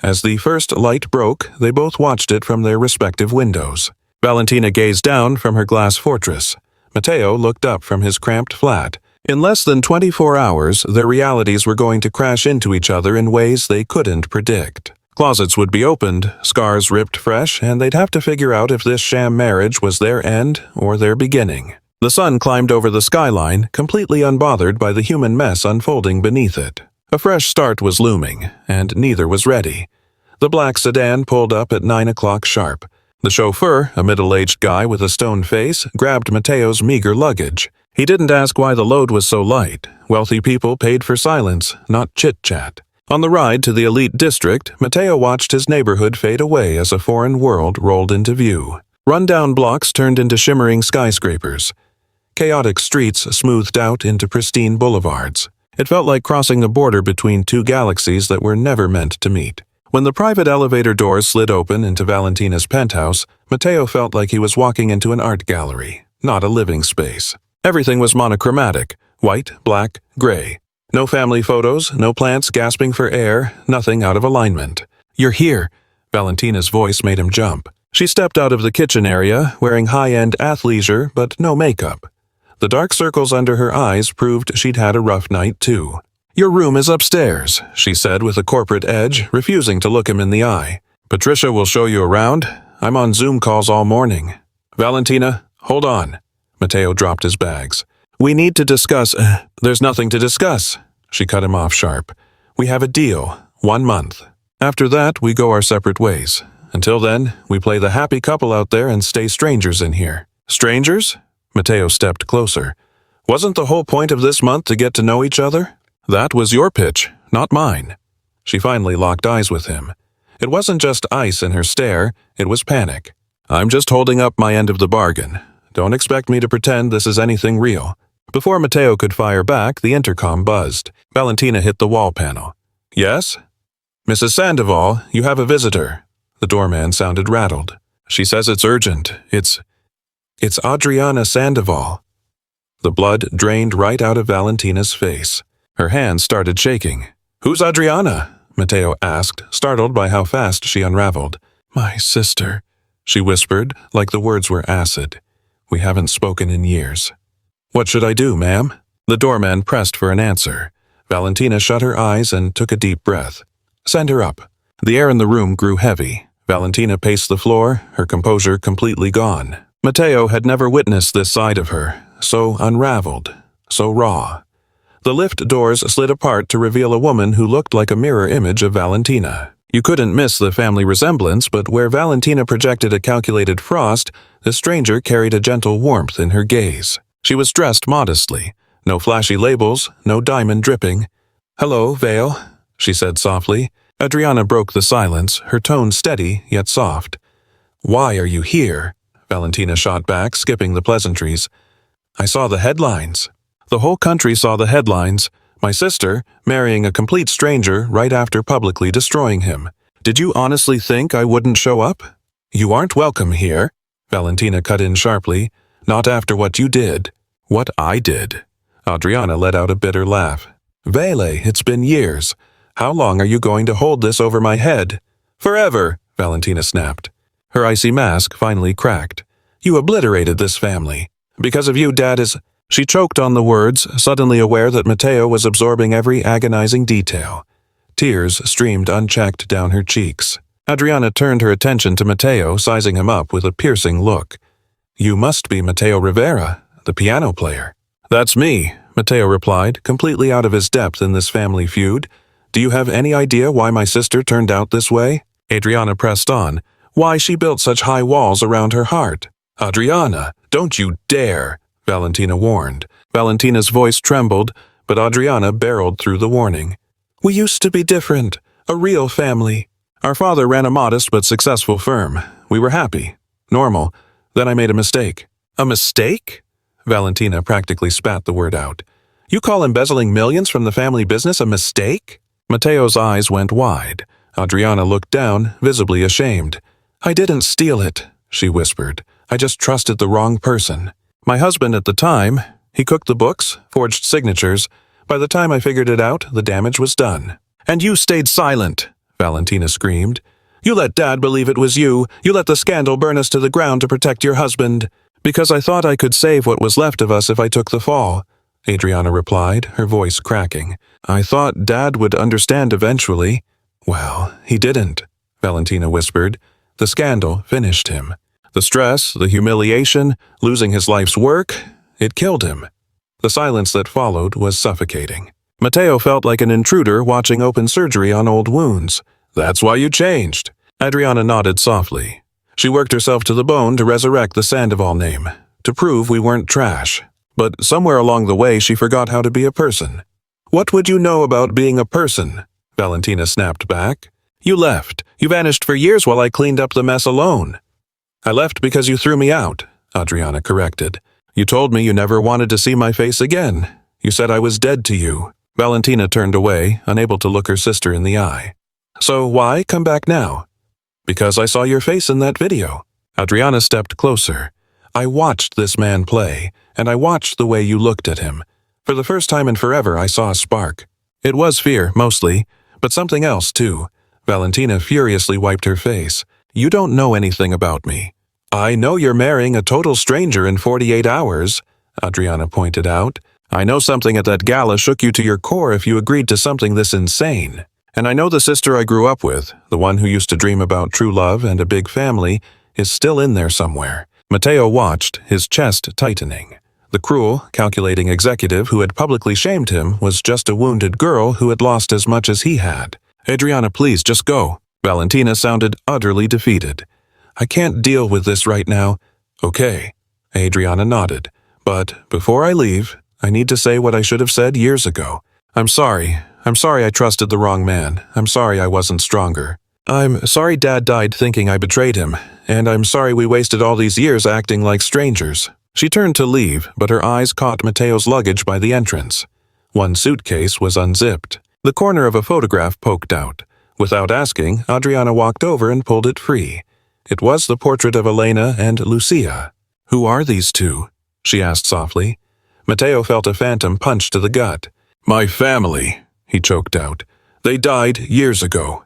A: As the first light broke, they both watched it from their respective windows. Valentina gazed down from her glass fortress. Matteo looked up from his cramped flat. In less than 24 hours, their realities were going to crash into each other in ways they couldn't predict. Closets would be opened, scars ripped fresh, and they'd have to figure out if this sham marriage was their end or their beginning. The sun climbed over the skyline, completely unbothered by the human mess unfolding beneath it. A fresh start was looming, and neither was ready. The black sedan pulled up at 9 o'clock sharp. The chauffeur, a middle-aged guy with a stone face, grabbed Matteo's meager luggage. He didn't ask why the load was so light. Wealthy people paid for silence, not chit-chat. On the ride to the elite district, Matteo watched his neighborhood fade away as a foreign world rolled into view. Run-down blocks turned into shimmering skyscrapers. Chaotic streets smoothed out into pristine boulevards. It felt like crossing the border between 2 galaxies that were never meant to meet. When the private elevator doors slid open into Valentina's penthouse, Matteo felt like he was walking into an art gallery, not a living space. Everything was monochromatic, white, black, gray. No family photos, no plants gasping for air, nothing out of alignment. You're here. Valentina's voice made him jump. She stepped out of the kitchen area, wearing high-end athleisure but no makeup. The dark circles under her eyes proved she'd had a rough night too. Your room is upstairs, she said with a corporate edge, refusing to look him in the eye. Patricia will show you around. I'm on Zoom calls all morning. Valentina, hold on. Matteo dropped his bags. We need to discuss. There's nothing to discuss. She cut him off sharp. We have a deal. 1 month. After that, we go our separate ways. Until then, we play the happy couple out there and stay strangers in here. Strangers? Matteo stepped closer. Wasn't the whole point of this month to get to know each other? That was your pitch, not mine. She finally locked eyes with him. It wasn't just ice in her stare, it was panic. I'm just holding up my end of the bargain. Don't expect me to pretend this is anything real. Before Matteo could fire back, the intercom buzzed. Valentina hit the wall panel. Yes? Mrs. Sandoval, you have a visitor. The doorman sounded rattled. She says it's urgent. It's Adriana Sandoval. The blood drained right out of Valentina's face. Her hands started shaking. Who's Adriana? Matteo asked, startled by how fast she unraveled. My sister, she whispered, like the words were acid. We haven't spoken in years. What should I do, ma'am? The doorman pressed for an answer. Valentina shut her eyes and took a deep breath. Send her up. The air in the room grew heavy. Valentina paced the floor, her composure completely gone. Matteo had never witnessed this side of her, so unraveled, so raw. The lift doors slid apart to reveal a woman who looked like a mirror image of Valentina. You couldn't miss the family resemblance, but where Valentina projected a calculated frost, the stranger carried a gentle warmth in her gaze. She was dressed modestly. No flashy labels, no diamond dripping. Hello, Vale, she said softly. Adriana broke the silence, her tone steady yet soft. "Why are you here?" Valentina shot back, skipping the pleasantries. "I saw the headlines." The whole country saw the headlines. My sister marrying a complete stranger right after publicly destroying him. Did you honestly think I wouldn't show up? "You aren't welcome here," Valentina cut in sharply. "Not after what you did." "What I did?" Adriana let out a bitter laugh. "Vele, it's been years. How long are you going to hold this over my head?" "Forever," Valentina snapped. Her icy mask finally cracked. "You obliterated this family. Because of you, Dad is—" She choked on the words, suddenly aware that Matteo was absorbing every agonizing detail. Tears streamed unchecked down her cheeks. Adriana turned her attention to Matteo, sizing him up with a piercing look. "You must be Matteo Rivera, the piano player." "That's me," Matteo replied, completely out of his depth in this family feud. "Do you have any idea why my sister turned out this way?" Adriana pressed on. "Why she built such high walls around her heart?" "Adriana, don't you dare!" Valentina warned. Valentina's voice trembled, but Adriana barreled through the warning. "We used to be different, a real family. Our father ran a modest but successful firm. We were happy, normal. Then I made a mistake." "A mistake?" Valentina practically spat the word out. "You call embezzling millions from the family business a mistake?" Matteo's eyes went wide. Adriana looked down, visibly ashamed. "I didn't steal it," she whispered. "I just trusted the wrong person. My husband at the time, he cooked the books, forged signatures. By the time I figured it out, the damage was done." "And you stayed silent," Valentina screamed. "You let Dad believe it was you. You let the scandal burn us to the ground to protect your husband." "Because I thought I could save what was left of us if I took the fall," Adriana replied, her voice cracking. "I thought Dad would understand eventually." "Well, he didn't," Valentina whispered. "The scandal finished him. The stress, the humiliation, losing his life's work, it killed him." The silence that followed was suffocating. Matteo felt like an intruder watching open surgery on old wounds. "That's why you changed." Adriana nodded softly. "She worked herself to the bone to resurrect the Sandoval name, to prove we weren't trash. But somewhere along the way she forgot how to be a person." "What would you know about being a person?" Valentina snapped back. "You left. You vanished for years while I cleaned up the mess alone." "I left because you threw me out," Adriana corrected. "You told me you never wanted to see my face again. You said I was dead to you." Valentina turned away, unable to look her sister in the eye. "So why come back now?" "Because I saw your face in that video." Adriana stepped closer. "I watched this man play, and I watched the way you looked at him. For the first time in forever I saw a spark. It was fear, mostly, but something else too." Valentina furiously wiped her face. "You don't know anything about me." "I know you're marrying a total stranger in 48 hours, Adriana pointed out. "I know something at that gala shook you to your core if you agreed to something this insane. And I know the sister I grew up with, the one who used to dream about true love and a big family, is still in there somewhere." Matteo watched, his chest tightening. The cruel, calculating executive who had publicly shamed him was just a wounded girl who had lost as much as he had. "Adriana, please, just go." Valentina sounded utterly defeated. "I can't deal with this right now." "Okay," Adriana nodded. "But before I leave, I need to say what I should have said years ago. I'm sorry. I'm sorry I trusted the wrong man. I'm sorry I wasn't stronger. I'm sorry Dad died thinking I betrayed him, and I'm sorry we wasted all these years acting like strangers." She turned to leave, but her eyes caught Matteo's luggage by the entrance. One suitcase was unzipped. The corner of a photograph poked out. Without asking, Adriana walked over and pulled it free. It was the portrait of Elena and Lucia. "Who are these two?" she asked softly. Matteo felt a phantom punch to the gut. "My family," he choked out. "They died years ago."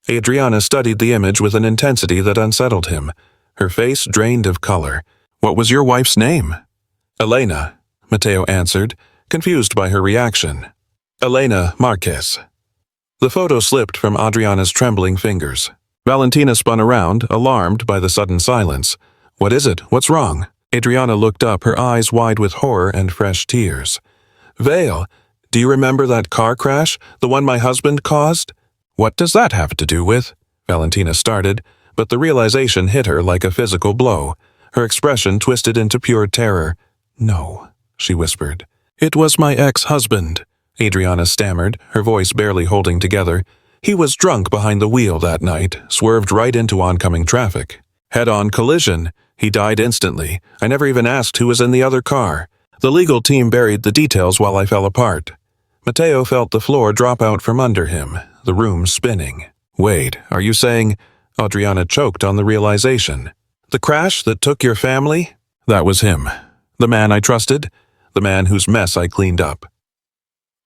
A: Adriana studied the image with an intensity that unsettled him. Her face drained of color. "What was your wife's name?" "Elena," Matteo answered, confused by her reaction. "Elena Marquez." The photo slipped from Adriana's trembling fingers. Valentina spun around, alarmed by the sudden silence. "What is it? What's wrong?" Adriana looked up, her eyes wide with horror and fresh tears. "Vale, do you remember that car crash, the one my husband caused?" "What does that have to do with?" Valentina started, but the realization hit her like a physical blow. Her expression twisted into pure terror. "No," she whispered. "It was my ex-husband," Adriana stammered, her voice barely holding together. He was drunk behind the wheel that night, swerved right into oncoming traffic. Head-on collision. He died instantly. I never even asked who was in the other car. The legal team buried the details while I fell apart. Matteo felt the floor drop out from under him, the room spinning. Wait, are you saying... Adriana choked on the realization. The crash that took your family? That was him. The man I trusted. The man whose mess I cleaned up.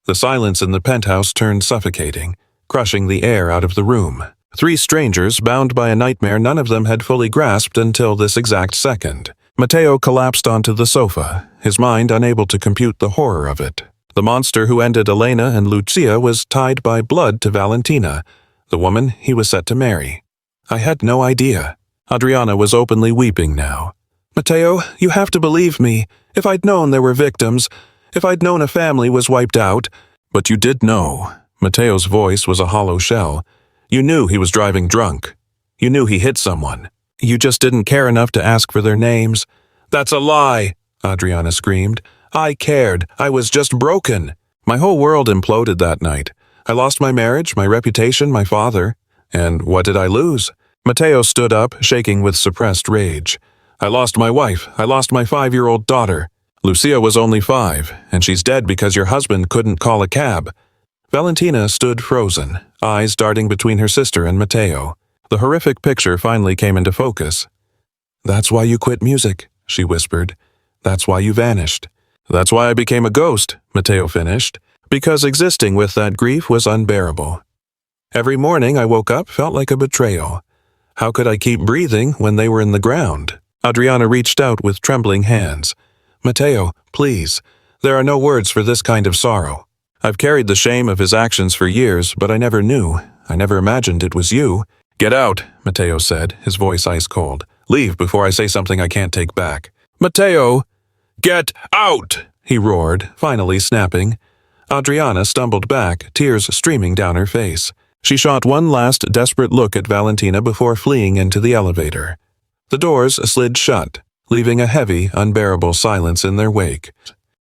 A: The silence in the penthouse turned suffocating, crushing the air out of the room. 3 strangers bound by a nightmare none of them had fully grasped until this exact second. Matteo collapsed onto the sofa, his mind unable to compute the horror of it. The monster who ended Elena and Lucia was tied by blood to Valentina, the woman he was set to marry. I had no idea. Adriana was openly weeping now. Matteo, you have to believe me. If I'd known there were victims, if I'd known a family was wiped out. But you did know. Matteo's voice was a hollow shell. You knew he was driving drunk. You knew he hit someone. You just didn't care enough to ask for their names. That's a lie, Adriana screamed. I cared. I was just broken. My whole world imploded that night. I lost my marriage, my reputation, my father. And what did I lose? Matteo stood up, shaking with suppressed rage. I lost my wife. I lost my 5-year-old daughter. Lucia was only 5, and she's dead because your husband couldn't call a cab. Valentina stood frozen, eyes darting between her sister and Matteo. The horrific picture finally came into focus. That's why you quit music, she whispered. That's why you vanished. That's why I became a ghost, Matteo finished, because existing with that grief was unbearable. Every morning I woke up felt like a betrayal. How could I keep breathing when they were in the ground? Adriana reached out with trembling hands. Matteo, please. There are no words for this kind of sorrow. I've carried the shame of his actions for years, but I never knew. I never imagined it was you. Get out, Matteo said, his voice ice cold. Leave before I say something I can't take back. Matteo! Get out! He roared, finally snapping. Adriana stumbled back, tears streaming down her face. She shot one last desperate look at Valentina before fleeing into the elevator. The doors slid shut, leaving a heavy, unbearable silence in their wake.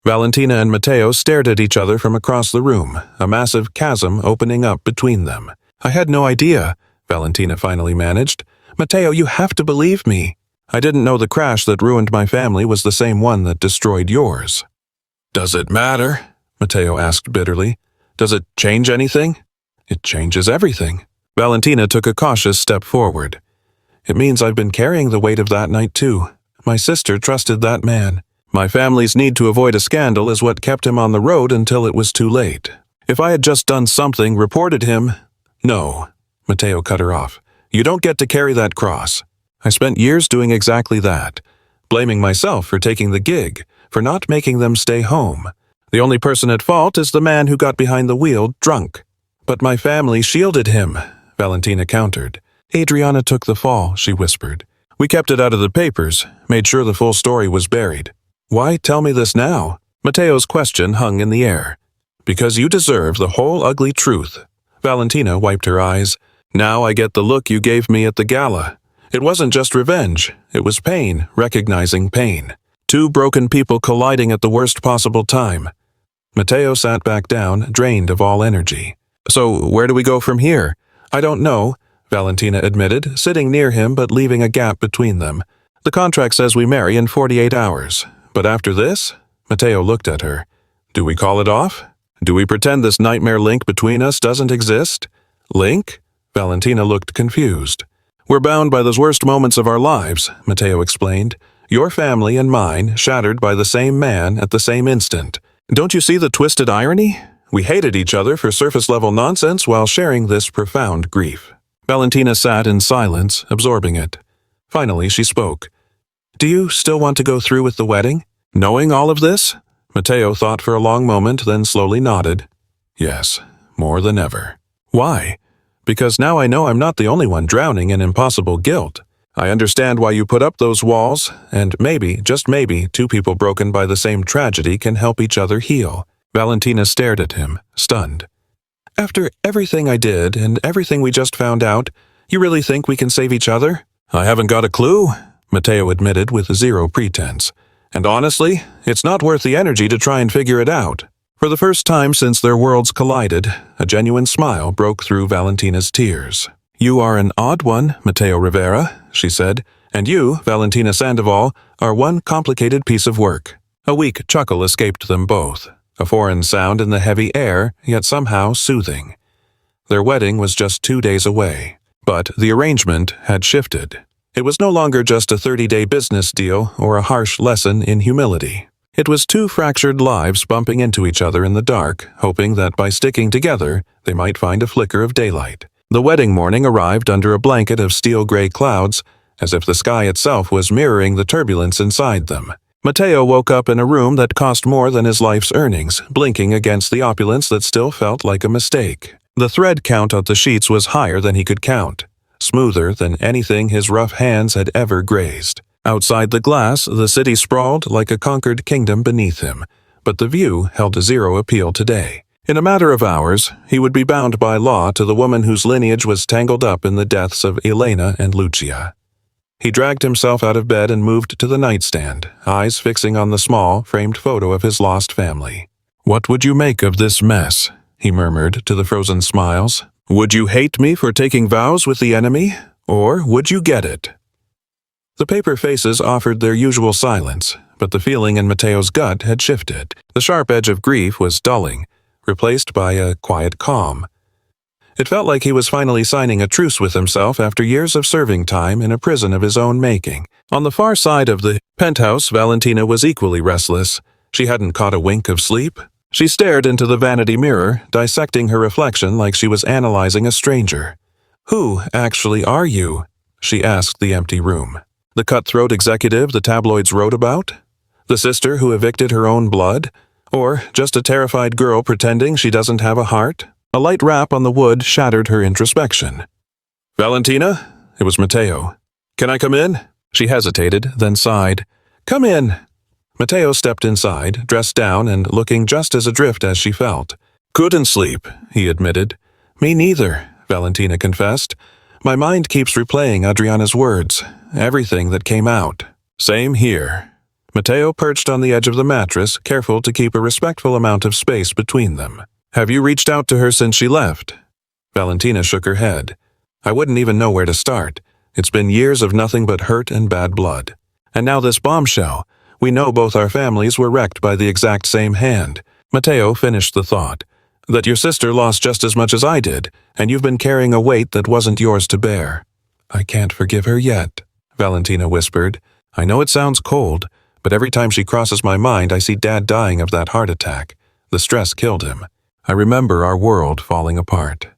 A: Valentina and Matteo stared at each other from across the room, a massive chasm opening up between them. I had no idea, Valentina finally managed. Matteo, you have to believe me. I didn't know the crash that ruined my family was the same one that destroyed yours. Does it matter? Matteo asked bitterly. Does it change anything? It changes everything. Valentina took a cautious step forward. It means I've been carrying the weight of that night too. My sister trusted that man. My family's need to avoid a scandal is what kept him on the road until it was too late. If I had just done something, reported him... No, Matteo cut her off. You don't get to carry that cross. I spent years doing exactly that, blaming myself for taking the gig, for not making them stay home. The only person at fault is the man who got behind the wheel drunk. But my family shielded him, Valentina countered. Adriana took the fall, she whispered. We kept it out of the papers, made sure the full story was buried. Why tell me this now? Matteo's question hung in the air. Because you deserve the whole ugly truth. Valentina wiped her eyes. Now I get the look you gave me at the gala. It wasn't just revenge. It was pain, recognizing pain. 2 broken people colliding at the worst possible time. Matteo sat back down, drained of all energy. So where do we go from here? I don't know, Valentina admitted, sitting near him but leaving a gap between them. The contract says we marry in 48 hours. But after this? Matteo looked at her. Do we call it off? Do we pretend this nightmare link between us doesn't exist? Link? Valentina looked confused. We're bound by those worst moments of our lives, Matteo explained. Your family and mine shattered by the same man at the same instant. Don't you see the twisted irony? We hated each other for surface-level nonsense while sharing this profound grief. Valentina sat in silence, absorbing it. Finally, she spoke. Do you still want to go through with the wedding? Knowing all of this? Matteo thought for a long moment, then slowly nodded. Yes, more than ever. Why? Because now I know I'm not the only one drowning in impossible guilt. I understand why you put up those walls, and maybe, just maybe, 2 people broken by the same tragedy can help each other heal. Valentina stared at him, stunned. After everything I did and everything we just found out, you really think we can save each other? I haven't got a clue, Matteo admitted with zero pretense. And honestly, it's not worth the energy to try and figure it out. For the first time since their worlds collided, a genuine smile broke through Valentina's tears. "You are an odd one, Mateo Rivera," she said, "and you, Valentina Sandoval, are one complicated piece of work." A weak chuckle escaped them both, a foreign sound in the heavy air, yet somehow soothing. Their wedding was just 2 days away, but the arrangement had shifted. It was no longer just a 30-day business deal or a harsh lesson in humility. It was two fractured lives bumping into each other in the dark, hoping that by sticking together, they might find a flicker of daylight. The wedding morning arrived under a blanket of steel-gray clouds, as if the sky itself was mirroring the turbulence inside them. Mateo woke up in a room that cost more than his life's earnings, blinking against the opulence that still felt like a mistake. The thread count on the sheets was higher than he could count, smoother than anything his rough hands had ever grazed. Outside the glass, the city sprawled like a conquered kingdom beneath him, but the view held zero appeal today. In a matter of hours, he would be bound by law to the woman whose lineage was tangled up in the deaths of Elena and Lucia. He dragged himself out of bed and moved to the nightstand, eyes fixing on the small, framed photo of his lost family. "What would you make of this mess?" he murmured to the frozen smiles. "Would you hate me for taking vows with the enemy, or would you get it?" The paper faces offered their usual silence, but the feeling in Mateo's gut had shifted. The sharp edge of grief was dulling, replaced by a quiet calm. It felt like he was finally signing a truce with himself after years of serving time in a prison of his own making. On the far side of the penthouse, Valentina was equally restless. She hadn't caught a wink of sleep. She stared into the vanity mirror, dissecting her reflection like she was analyzing a stranger. "Who actually are you?" she asked the empty room. The cutthroat executive the tabloids wrote about? The sister who evicted her own blood? Or just a terrified girl pretending she doesn't have a heart? A light rap on the wood shattered her introspection. "Valentina?" It was Mateo. "Can I come in?" She hesitated, then sighed. "Come in." Mateo stepped inside, dressed down and looking just as adrift as she felt. "Couldn't sleep," he admitted. "Me neither," Valentina confessed. "My mind keeps replaying Adriana's words, everything that came out." "Same here." Mateo perched on the edge of the mattress, careful to keep a respectful amount of space between them. "Have you reached out to her since she left?" Valentina shook her head. "I wouldn't even know where to start. It's been years of nothing but hurt and bad blood. And now this bombshell. We know both our families were wrecked by the exact same hand." Mateo finished the thought. "That your sister lost just as much as I did, and you've been carrying a weight that wasn't yours to bear." "I can't forgive her yet," Valentina whispered. "I know it sounds cold, but every time she crosses my mind I see Dad dying of that heart attack. The stress killed him. I remember our world falling apart."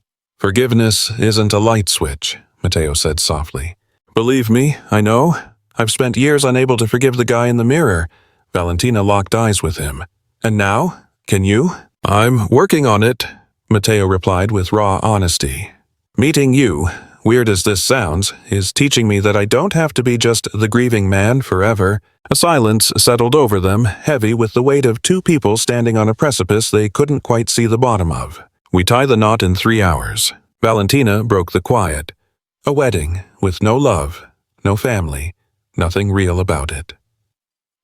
A: "Forgiveness isn't a light switch," Mateo said softly. "Believe me, I know. I've spent years unable to forgive the guy in the mirror." Valentina locked eyes with him. "And now? Can you?" "I'm working on it," Mateo replied with raw honesty. "Meeting you, weird as this sounds, is teaching me that I don't have to be just the grieving man forever." A silence settled over them, heavy with the weight of two people standing on a precipice they couldn't quite see the bottom of. "We tie the knot in 3 hours." Valentina broke the quiet. A wedding, with no love, no family, nothing real about it.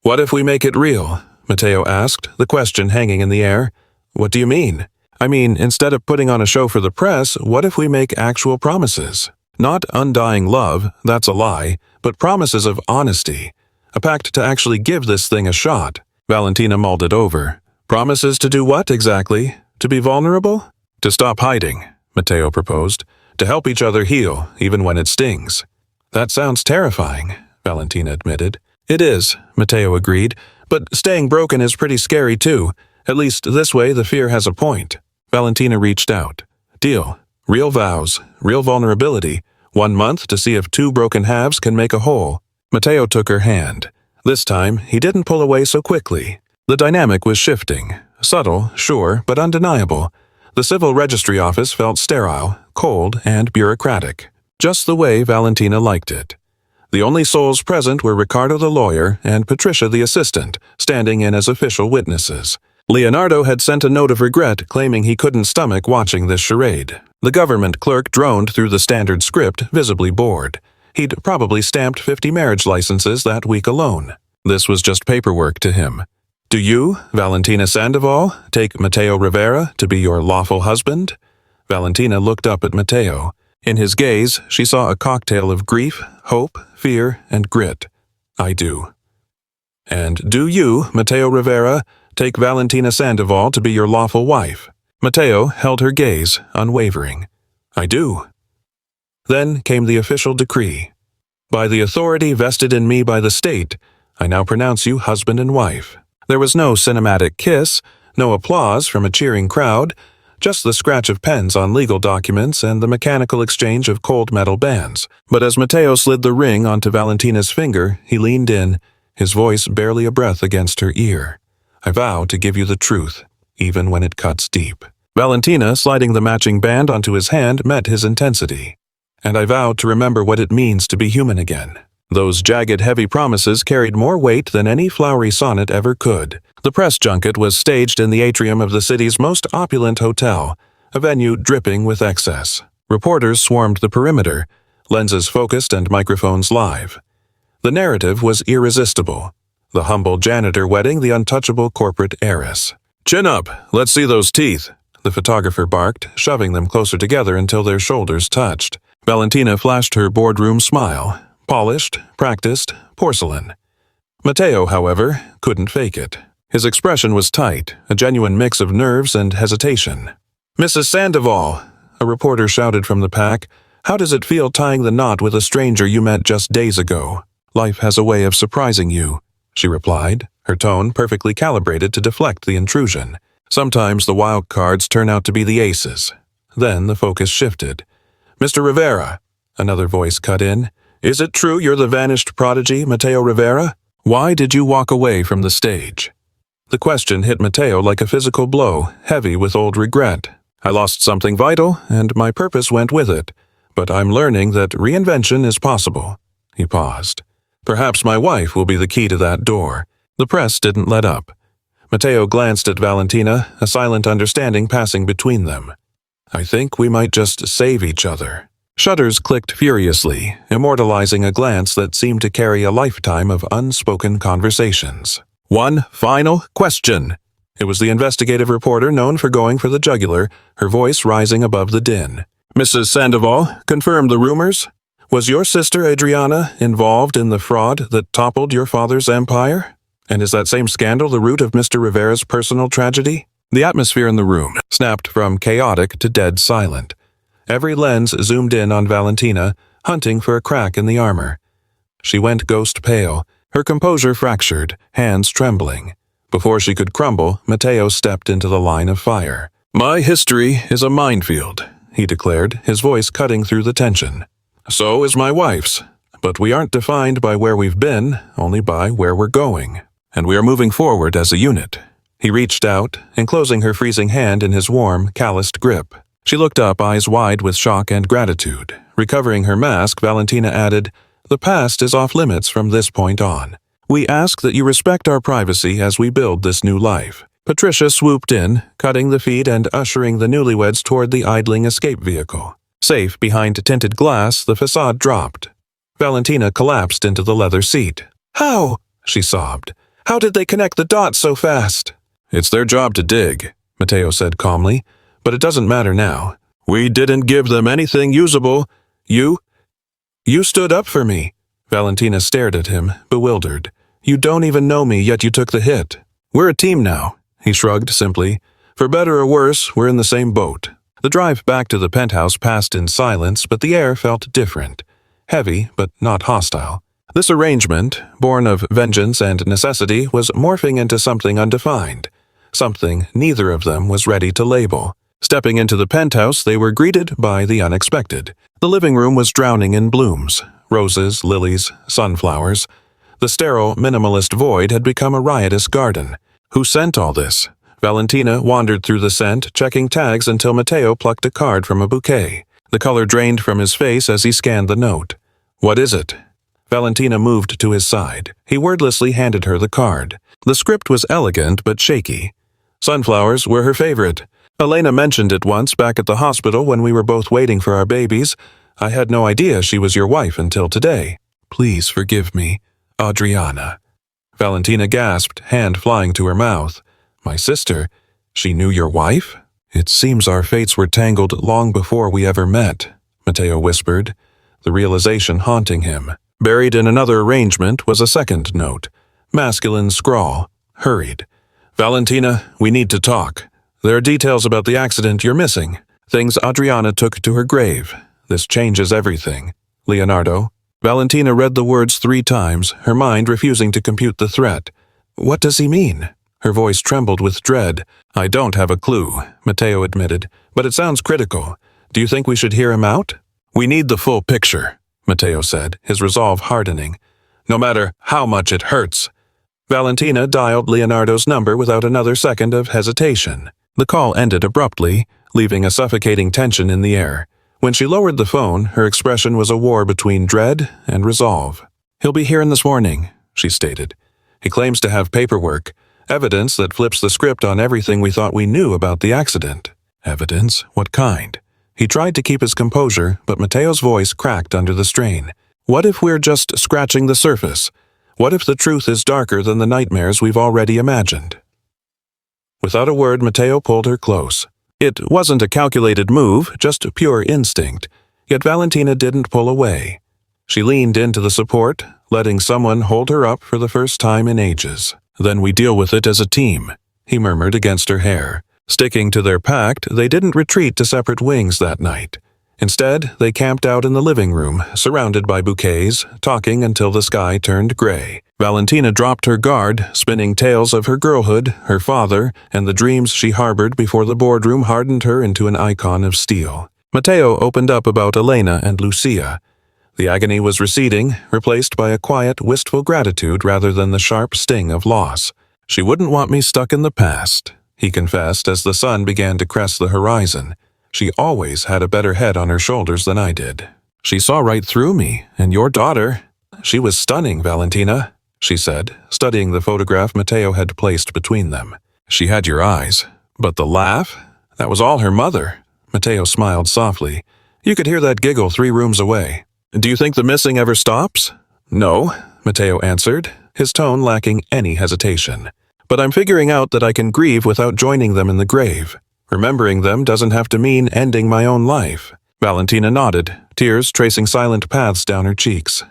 A: "What if we make it real?" Mateo asked, the question hanging in the air. "What do you mean?" "I mean, instead of putting on a show for the press, what if we make actual promises? Not undying love, that's a lie, but promises of honesty. A pact to actually give this thing a shot." Valentina mulled it over. "Promises to do what, exactly? To be vulnerable?" "To stop hiding," Mateo proposed. "To help each other heal, even when it stings." "That sounds terrifying," Valentina admitted. "It is," Mateo agreed, "but staying broken is pretty scary too. At least this way the fear has a point." Valentina reached out. "Deal. Real vows, real vulnerability. 1 month to see if 2 broken halves can make a whole." Mateo took her hand. This time, he didn't pull away so quickly. The dynamic was shifting. Subtle, sure, but undeniable. The civil registry office felt sterile, cold, and bureaucratic. Just the way Valentina liked it. The only souls present were Ricardo the lawyer and Patricia the assistant, standing in as official witnesses. Leonardo had sent a note of regret claiming he couldn't stomach watching this charade. The government clerk droned through the standard script, visibly bored. He'd probably stamped 50 marriage licenses that week alone. This was just paperwork to him. Do you, Valentina Sandoval, take Matteo Rivera to be your lawful husband? Valentina looked up at Matteo. In his gaze, she saw a cocktail of grief, hope, fear, and grit. I do. And do you, Matteo Rivera, take Valentina Sandoval to be your lawful wife? Matteo held her gaze, unwavering. I do. Then came the official decree. By the authority vested in me by the state, I now pronounce you husband and wife. There was no cinematic kiss, no applause from a cheering crowd, just the scratch of pens on legal documents and the mechanical exchange of cold metal bands. But as Matteo slid the ring onto Valentina's finger, he leaned in, his voice barely a breath against her ear. I vow to give you the truth, even when it cuts deep. Valentina, sliding the matching band onto his hand, met his intensity. And I vowed to remember what it means to be human again. Those jagged, heavy promises carried more weight than any flowery sonnet ever could. The press junket was staged in the atrium of the city's most opulent hotel, a venue dripping with excess. Reporters swarmed the perimeter, lenses focused and microphones live. The narrative was irresistible. The humble janitor wedding the untouchable corporate heiress. Chin up, let's see those teeth, the photographer barked, shoving them closer together until their shoulders touched. Valentina flashed her boardroom smile. Polished, practiced, porcelain. Matteo, however, couldn't fake it. His expression was tight, a genuine mix of nerves and hesitation. Mrs. Sandoval, a reporter shouted from the pack, how does it feel tying the knot with a stranger you met just days ago? Life has a way of surprising you, she replied, her tone perfectly calibrated to deflect the intrusion. Sometimes the wild cards turn out to be the aces. Then the focus shifted. Mr. Rivera, another voice cut in. Is it true you're the vanished prodigy, Matteo Rivera? Why did you walk away from the stage? The question hit Matteo like a physical blow, heavy with old regret. I lost something vital, and my purpose went with it. But I'm learning that reinvention is possible. He paused. Perhaps my wife will be the key to that door. The press didn't let up. Matteo glanced at Valentina, a silent understanding passing between them. I think we might just save each other. Shutters clicked furiously, immortalizing a glance that seemed to carry a lifetime of unspoken conversations. One final question. It was the investigative reporter known for going for the jugular, her voice rising above the din. Mrs. Sandoval, confirm the rumors? Was your sister Adriana involved in the fraud that toppled your father's empire? And is that same scandal the root of Mr. Rivera's personal tragedy? The atmosphere in the room snapped from chaotic to dead silent. Every lens zoomed in on Valentina, hunting for a crack in the armor. She went ghost pale, her composure fractured, hands trembling. Before she could crumble, Matteo stepped into the line of fire. My history is a minefield, he declared, his voice cutting through the tension. So is my wife's, but we aren't defined by where we've been, only by where we're going. And we are moving forward as a unit. He reached out, enclosing her freezing hand in his warm, calloused grip. She looked up, eyes wide with shock and gratitude. Recovering her mask, Valentina added, The past is off limits from this point on. We ask that you respect our privacy as we build this new life. Patricia swooped in, cutting the feed and ushering the newlyweds toward the idling escape vehicle. Safe behind tinted glass, the facade dropped. Valentina collapsed into the leather seat. How? She sobbed. How did they connect the dots so fast? It's their job to dig, Matteo said calmly. But it doesn't matter now. We didn't give them anything usable. You stood up for me. Valentina stared at him, bewildered. You don't even know me, yet you took the hit. We're a team now, he shrugged simply. For better or worse, we're in the same boat. The drive back to the penthouse passed in silence, but the air felt different. Heavy, but not hostile. This arrangement, born of vengeance and necessity, was morphing into something undefined. Something neither of them was ready to label. Stepping into the penthouse, they were greeted by the unexpected. The living room was drowning in blooms. Roses, lilies, sunflowers. The sterile, minimalist void had become a riotous garden. Who sent all this? Valentina wandered through the scent, checking tags until Matteo plucked a card from a bouquet. The color drained from his face as he scanned the note. What is it? Valentina moved to his side. He wordlessly handed her the card. The script was elegant but shaky. Sunflowers were her favorite. Elena mentioned it once back at the hospital when we were both waiting for our babies. I had no idea she was your wife until today. Please forgive me, Adriana. Valentina gasped, hand flying to her mouth. My sister? She knew your wife? It seems our fates were tangled long before we ever met, Matteo whispered, the realization haunting him. Buried in another arrangement was a second note, masculine scrawl, hurried. Valentina, we need to talk. There are details about the accident you're missing. Things Adriana took to her grave. This changes everything. Leonardo. Valentina read the words 3 times, her mind refusing to compute the threat. What does he mean? Her voice trembled with dread. I don't have a clue, Matteo admitted, but it sounds critical. Do you think we should hear him out? We need the full picture, Matteo said, his resolve hardening. No matter how much it hurts. Valentina dialed Leonardo's number without another second of hesitation. The call ended abruptly, leaving a suffocating tension in the air. When she lowered the phone, her expression was a war between dread and resolve. He'll be here in this morning, she stated. He claims to have paperwork, evidence that flips the script on everything we thought we knew about the accident. Evidence? What kind? He tried to keep his composure, but Matteo's voice cracked under the strain. What if we're just scratching the surface? What if the truth is darker than the nightmares we've already imagined? Without a word, Matteo pulled her close. It wasn't a calculated move, just pure instinct. Yet Valentina didn't pull away. She leaned into the support, letting someone hold her up for the first time in ages. Then we deal with it as a team, he murmured against her hair. Sticking to their pact, they didn't retreat to separate wings that night. Instead, they camped out in the living room, surrounded by bouquets, talking until the sky turned gray. Valentina dropped her guard, spinning tales of her girlhood, her father, and the dreams she harbored before the boardroom hardened her into an icon of steel. Matteo opened up about Elena and Lucia. The agony was receding, replaced by a quiet, wistful gratitude rather than the sharp sting of loss. She wouldn't want me stuck in the past, he confessed as the sun began to crest the horizon. She always had a better head on her shoulders than I did. She saw right through me, and your daughter. She was stunning, Valentina, she said, studying the photograph Matteo had placed between them. She had your eyes. But the laugh? That was all her mother. Matteo smiled softly. You could hear that giggle 3 rooms away. Do you think the missing ever stops? No, Matteo answered, his tone lacking any hesitation. But I'm figuring out that I can grieve without joining them in the grave. Remembering them doesn't have to mean ending my own life. Valentina nodded, tears tracing silent paths down her cheeks.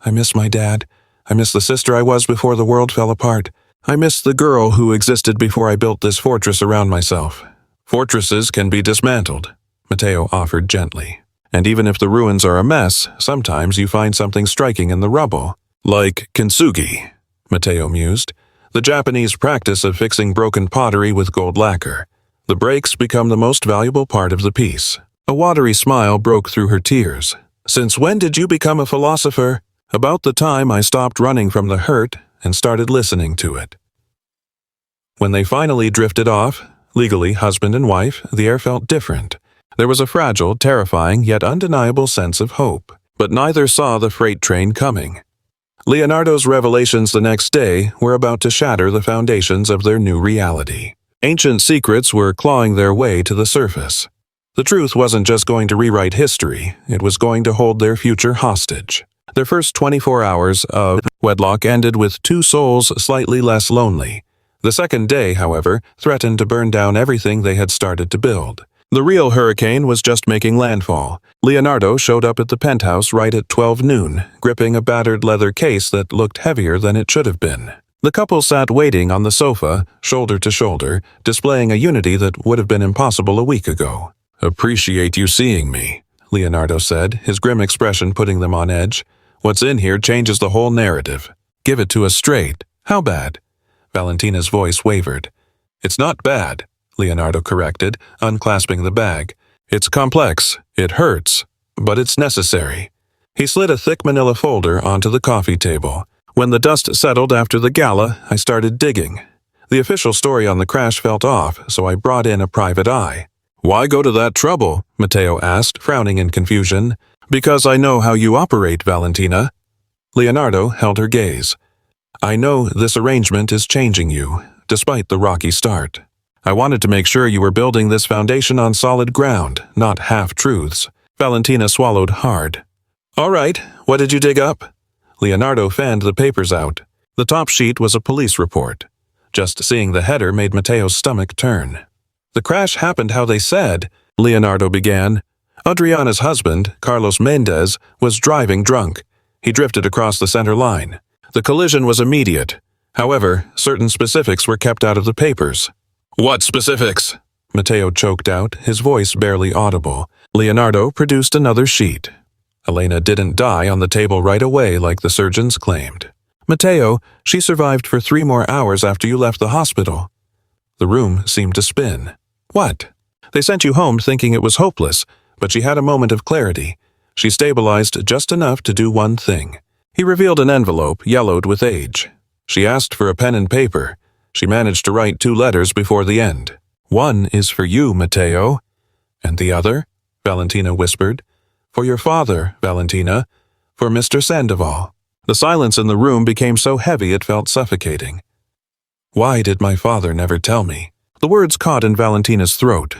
A: I miss my dad. I miss the sister I was before the world fell apart. I miss the girl who existed before I built this fortress around myself. Fortresses can be dismantled, Matteo offered gently. And even if the ruins are a mess, sometimes you find something striking in the rubble. Like kintsugi, Matteo mused, the Japanese practice of fixing broken pottery with gold lacquer. The breaks become the most valuable part of the piece. A watery smile broke through her tears. Since when did you become a philosopher? About the time I stopped running from the hurt and started listening to it. When they finally drifted off, legally husband and wife, the air felt different. There was a fragile, terrifying, yet undeniable sense of hope. But neither saw the freight train coming. Leonardo's revelations the next day were about to shatter the foundations of their new reality. Ancient secrets were clawing their way to the surface. The truth wasn't just going to rewrite history, it was going to hold their future hostage. Their first 24 hours of wedlock ended with 2 souls slightly less lonely. The second day, however, threatened to burn down everything they had started to build. The real hurricane was just making landfall. Leonardo showed up at the penthouse right at 12 noon, gripping a battered leather case that looked heavier than it should have been. The couple sat waiting on the sofa, shoulder to shoulder, displaying a unity that would have been impossible a week ago. Appreciate you seeing me, Leonardo said, his grim expression putting them on edge. What's in here changes the whole narrative. Give it to us straight. How bad? Valentina's voice wavered. It's not bad, Leonardo corrected, unclasping the bag. It's complex, it hurts, but it's necessary. He slid a thick manila folder onto the coffee table. When the dust settled after the gala, I started digging. The official story on the crash felt off, so I brought in a private eye. Why go to that trouble? Matteo asked, frowning in confusion. Because I know how you operate, Valentina. Leonardo held her gaze. I know this arrangement is changing you, despite the rocky start. I wanted to make sure you were building this foundation on solid ground, not half-truths. Valentina swallowed hard. All right, what did you dig up? Leonardo fanned the papers out. The top sheet was a police report. Just seeing the header made Mateo's stomach turn. "The crash happened how they said," Leonardo began. "Adriana's husband, Carlos Mendez, was driving drunk. He drifted across the center line. The collision was immediate. However, certain specifics were kept out of the papers." "What specifics?" Mateo choked out, his voice barely audible. Leonardo produced another sheet. Elena didn't die on the table right away like the surgeons claimed. "Mateo, she survived for 3 more hours after you left the hospital." The room seemed to spin. "What?" "They sent you home thinking it was hopeless, but she had a moment of clarity. She stabilized just enough to do one thing." He revealed an envelope, yellowed with age. "She asked for a pen and paper. She managed to write 2 letters before the end. 'One is for you, Mateo.' 'And the other?' Valentina whispered. 'For your father, Valentina. For Mr. Sandoval.'" The silence in the room became so heavy it felt suffocating. "Why did my father never tell me?" The words caught in Valentina's throat.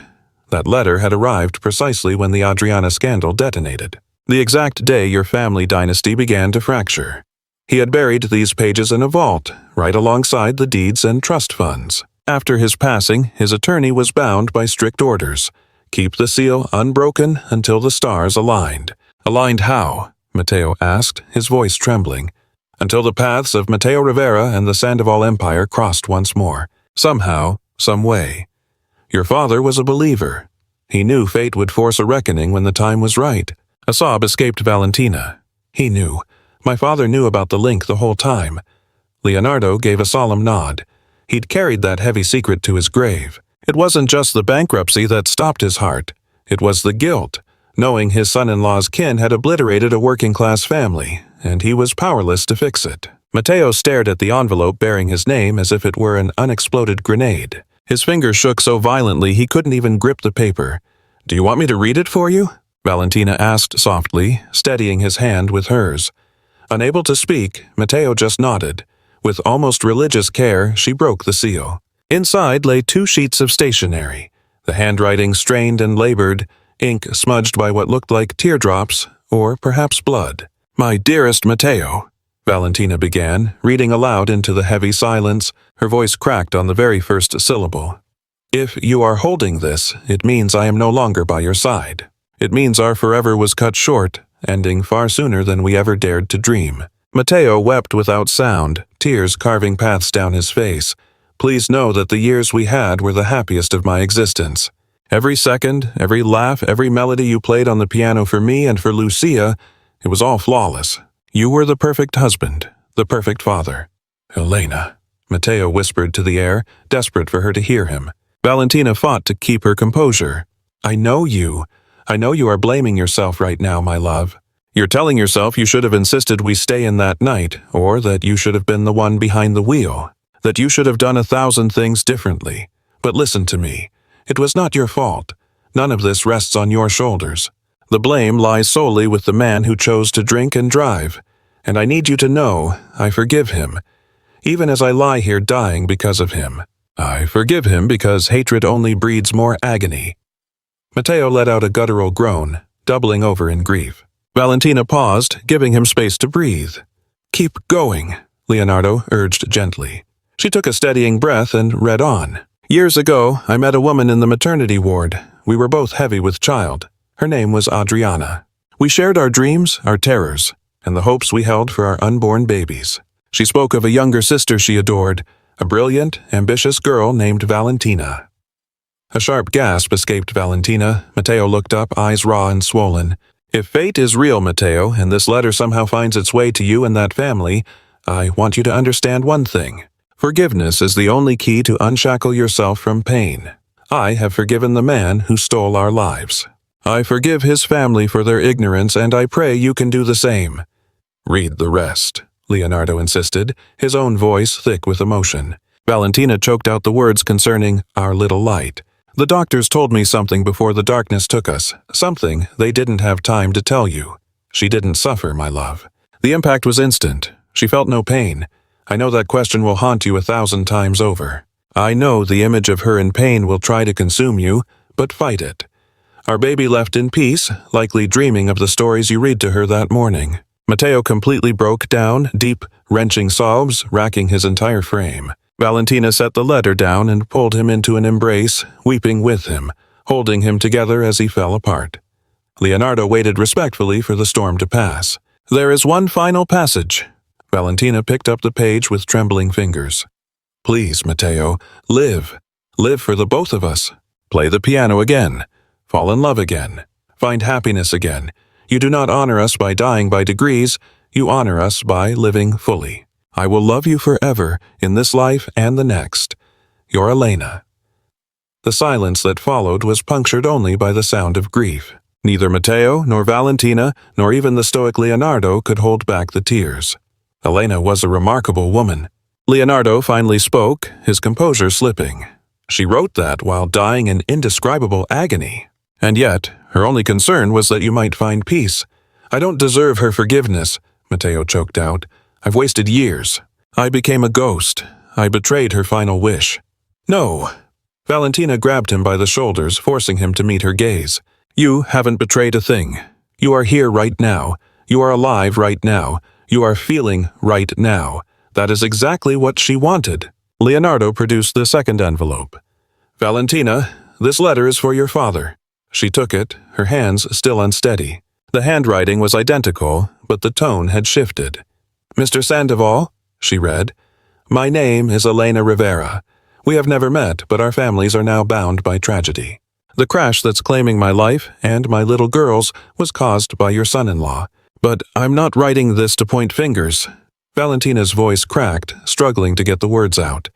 A: That letter had arrived precisely when the Adriana scandal detonated. The exact day your family dynasty began to fracture. He had buried these pages in a vault, right alongside the deeds and trust funds. After his passing, his attorney was bound by strict orders. Keep the seal unbroken until the stars aligned. "Aligned how?" Mateo asked, his voice trembling. "Until the paths of Mateo Rivera and the Sandoval Empire crossed once more. Somehow, some way. Your father was a believer. He knew fate would force a reckoning when the time was right." A sob escaped Valentina. "He knew. My father knew about the link the whole time." Leonardo gave a solemn nod. He'd carried that heavy secret to his grave. It wasn't just the bankruptcy that stopped his heart. It was the guilt, knowing his son-in-law's kin had obliterated a working-class family, and he was powerless to fix it. Mateo stared at the envelope bearing his name as if it were an unexploded grenade. His fingers shook so violently he couldn't even grip the paper. "Do you want me to read it for you?" Valentina asked softly, steadying his hand with hers. Unable to speak, Mateo just nodded. With almost religious care, she broke the seal. Inside lay 2 sheets of stationery, the handwriting strained and labored, ink smudged by what looked like teardrops, or perhaps blood. "My dearest Mateo," Valentina began, reading aloud into the heavy silence. Her voice cracked on the very first syllable. "If you are holding this, it means I am no longer by your side. It means our forever was cut short, ending far sooner than we ever dared to dream." Mateo wept without sound, tears carving paths down his face. "Please know that the years we had were the happiest of my existence. Every second, every laugh, every melody you played on the piano for me and for Lucia, it was all flawless. You were the perfect husband, the perfect father." "Elena," Mateo whispered to the air, desperate for her to hear him. Valentina fought to keep her composure. "I know you. I know you are blaming yourself right now, my love. You're telling yourself you should have insisted we stay in that night, or that you should have been the one behind the wheel, that you should have done 1,000 things differently. But listen to me. It was not your fault. None of this rests on your shoulders. The blame lies solely with the man who chose to drink and drive. And I need you to know, I forgive him, even as I lie here dying because of him. I forgive him because hatred only breeds more agony." Mateo let out a guttural groan, doubling over in grief. Valentina paused, giving him space to breathe. "Keep going," Leonardo urged gently. She took a steadying breath and read on. "Years ago, I met a woman in the maternity ward. We were both heavy with child. Her name was Adriana. We shared our dreams, our terrors, and the hopes we held for our unborn babies. She spoke of a younger sister she adored, a brilliant, ambitious girl named Valentina." A sharp gasp escaped Valentina. Mateo looked up, eyes raw and swollen. "If fate is real, Mateo, and this letter somehow finds its way to you and that family, I want you to understand one thing. Forgiveness is the only key to unshackle yourself from pain. I have forgiven the man who stole our lives. I forgive his family for their ignorance, and I pray you can do the same." "Read the rest," Leonardo insisted, his own voice thick with emotion. Valentina choked out the words concerning our little light. "The doctors told me something before the darkness took us, something they didn't have time to tell you. She didn't suffer, my love. The impact was instant. She felt no pain. I know that question will haunt you 1,000 times over. I know the image of her in pain will try to consume you, but fight it. Our baby left in peace, likely dreaming of the stories you read to her that morning. Matteo completely broke down, deep, wrenching sobs racking his entire frame. Valentina set the letter down and pulled him into an embrace, weeping with him, holding him together as he fell apart. Leonardo waited respectfully for the storm to pass. "There is one final passage." Valentina picked up the page with trembling fingers. "Please, Matteo, live. Live for the both of us. Play the piano again. Fall in love again. Find happiness again. You do not honor us by dying by degrees, you honor us by living fully. I will love you forever, in this life and the next. Your Elena." The silence that followed was punctured only by the sound of grief. Neither Matteo, nor Valentina, nor even the stoic Leonardo could hold back the tears. Elena was a remarkable woman. Leonardo finally spoke, his composure slipping. She wrote that while dying in indescribable agony. And yet, her only concern was that you might find peace. "I don't deserve her forgiveness," Matteo choked out. "I've wasted years. I became a ghost. I betrayed her final wish." "No." Valentina grabbed him by the shoulders, forcing him to meet her gaze. "You haven't betrayed a thing. You are here right now. You are alive right now. You are feeling right now. That is exactly what she wanted." Leonardo produced the second envelope. "Valentina, this letter is for your father." She took it, her hands still unsteady. The handwriting was identical, but the tone had shifted. "Mr. Sandoval," she read, "my name is Elena Rivera. We have never met, but our families are now bound by tragedy. The crash that's claiming my life and my little girl's was caused by your son-in-law. But I'm not writing this to point fingers." Valentina's voice cracked, struggling to get the words out.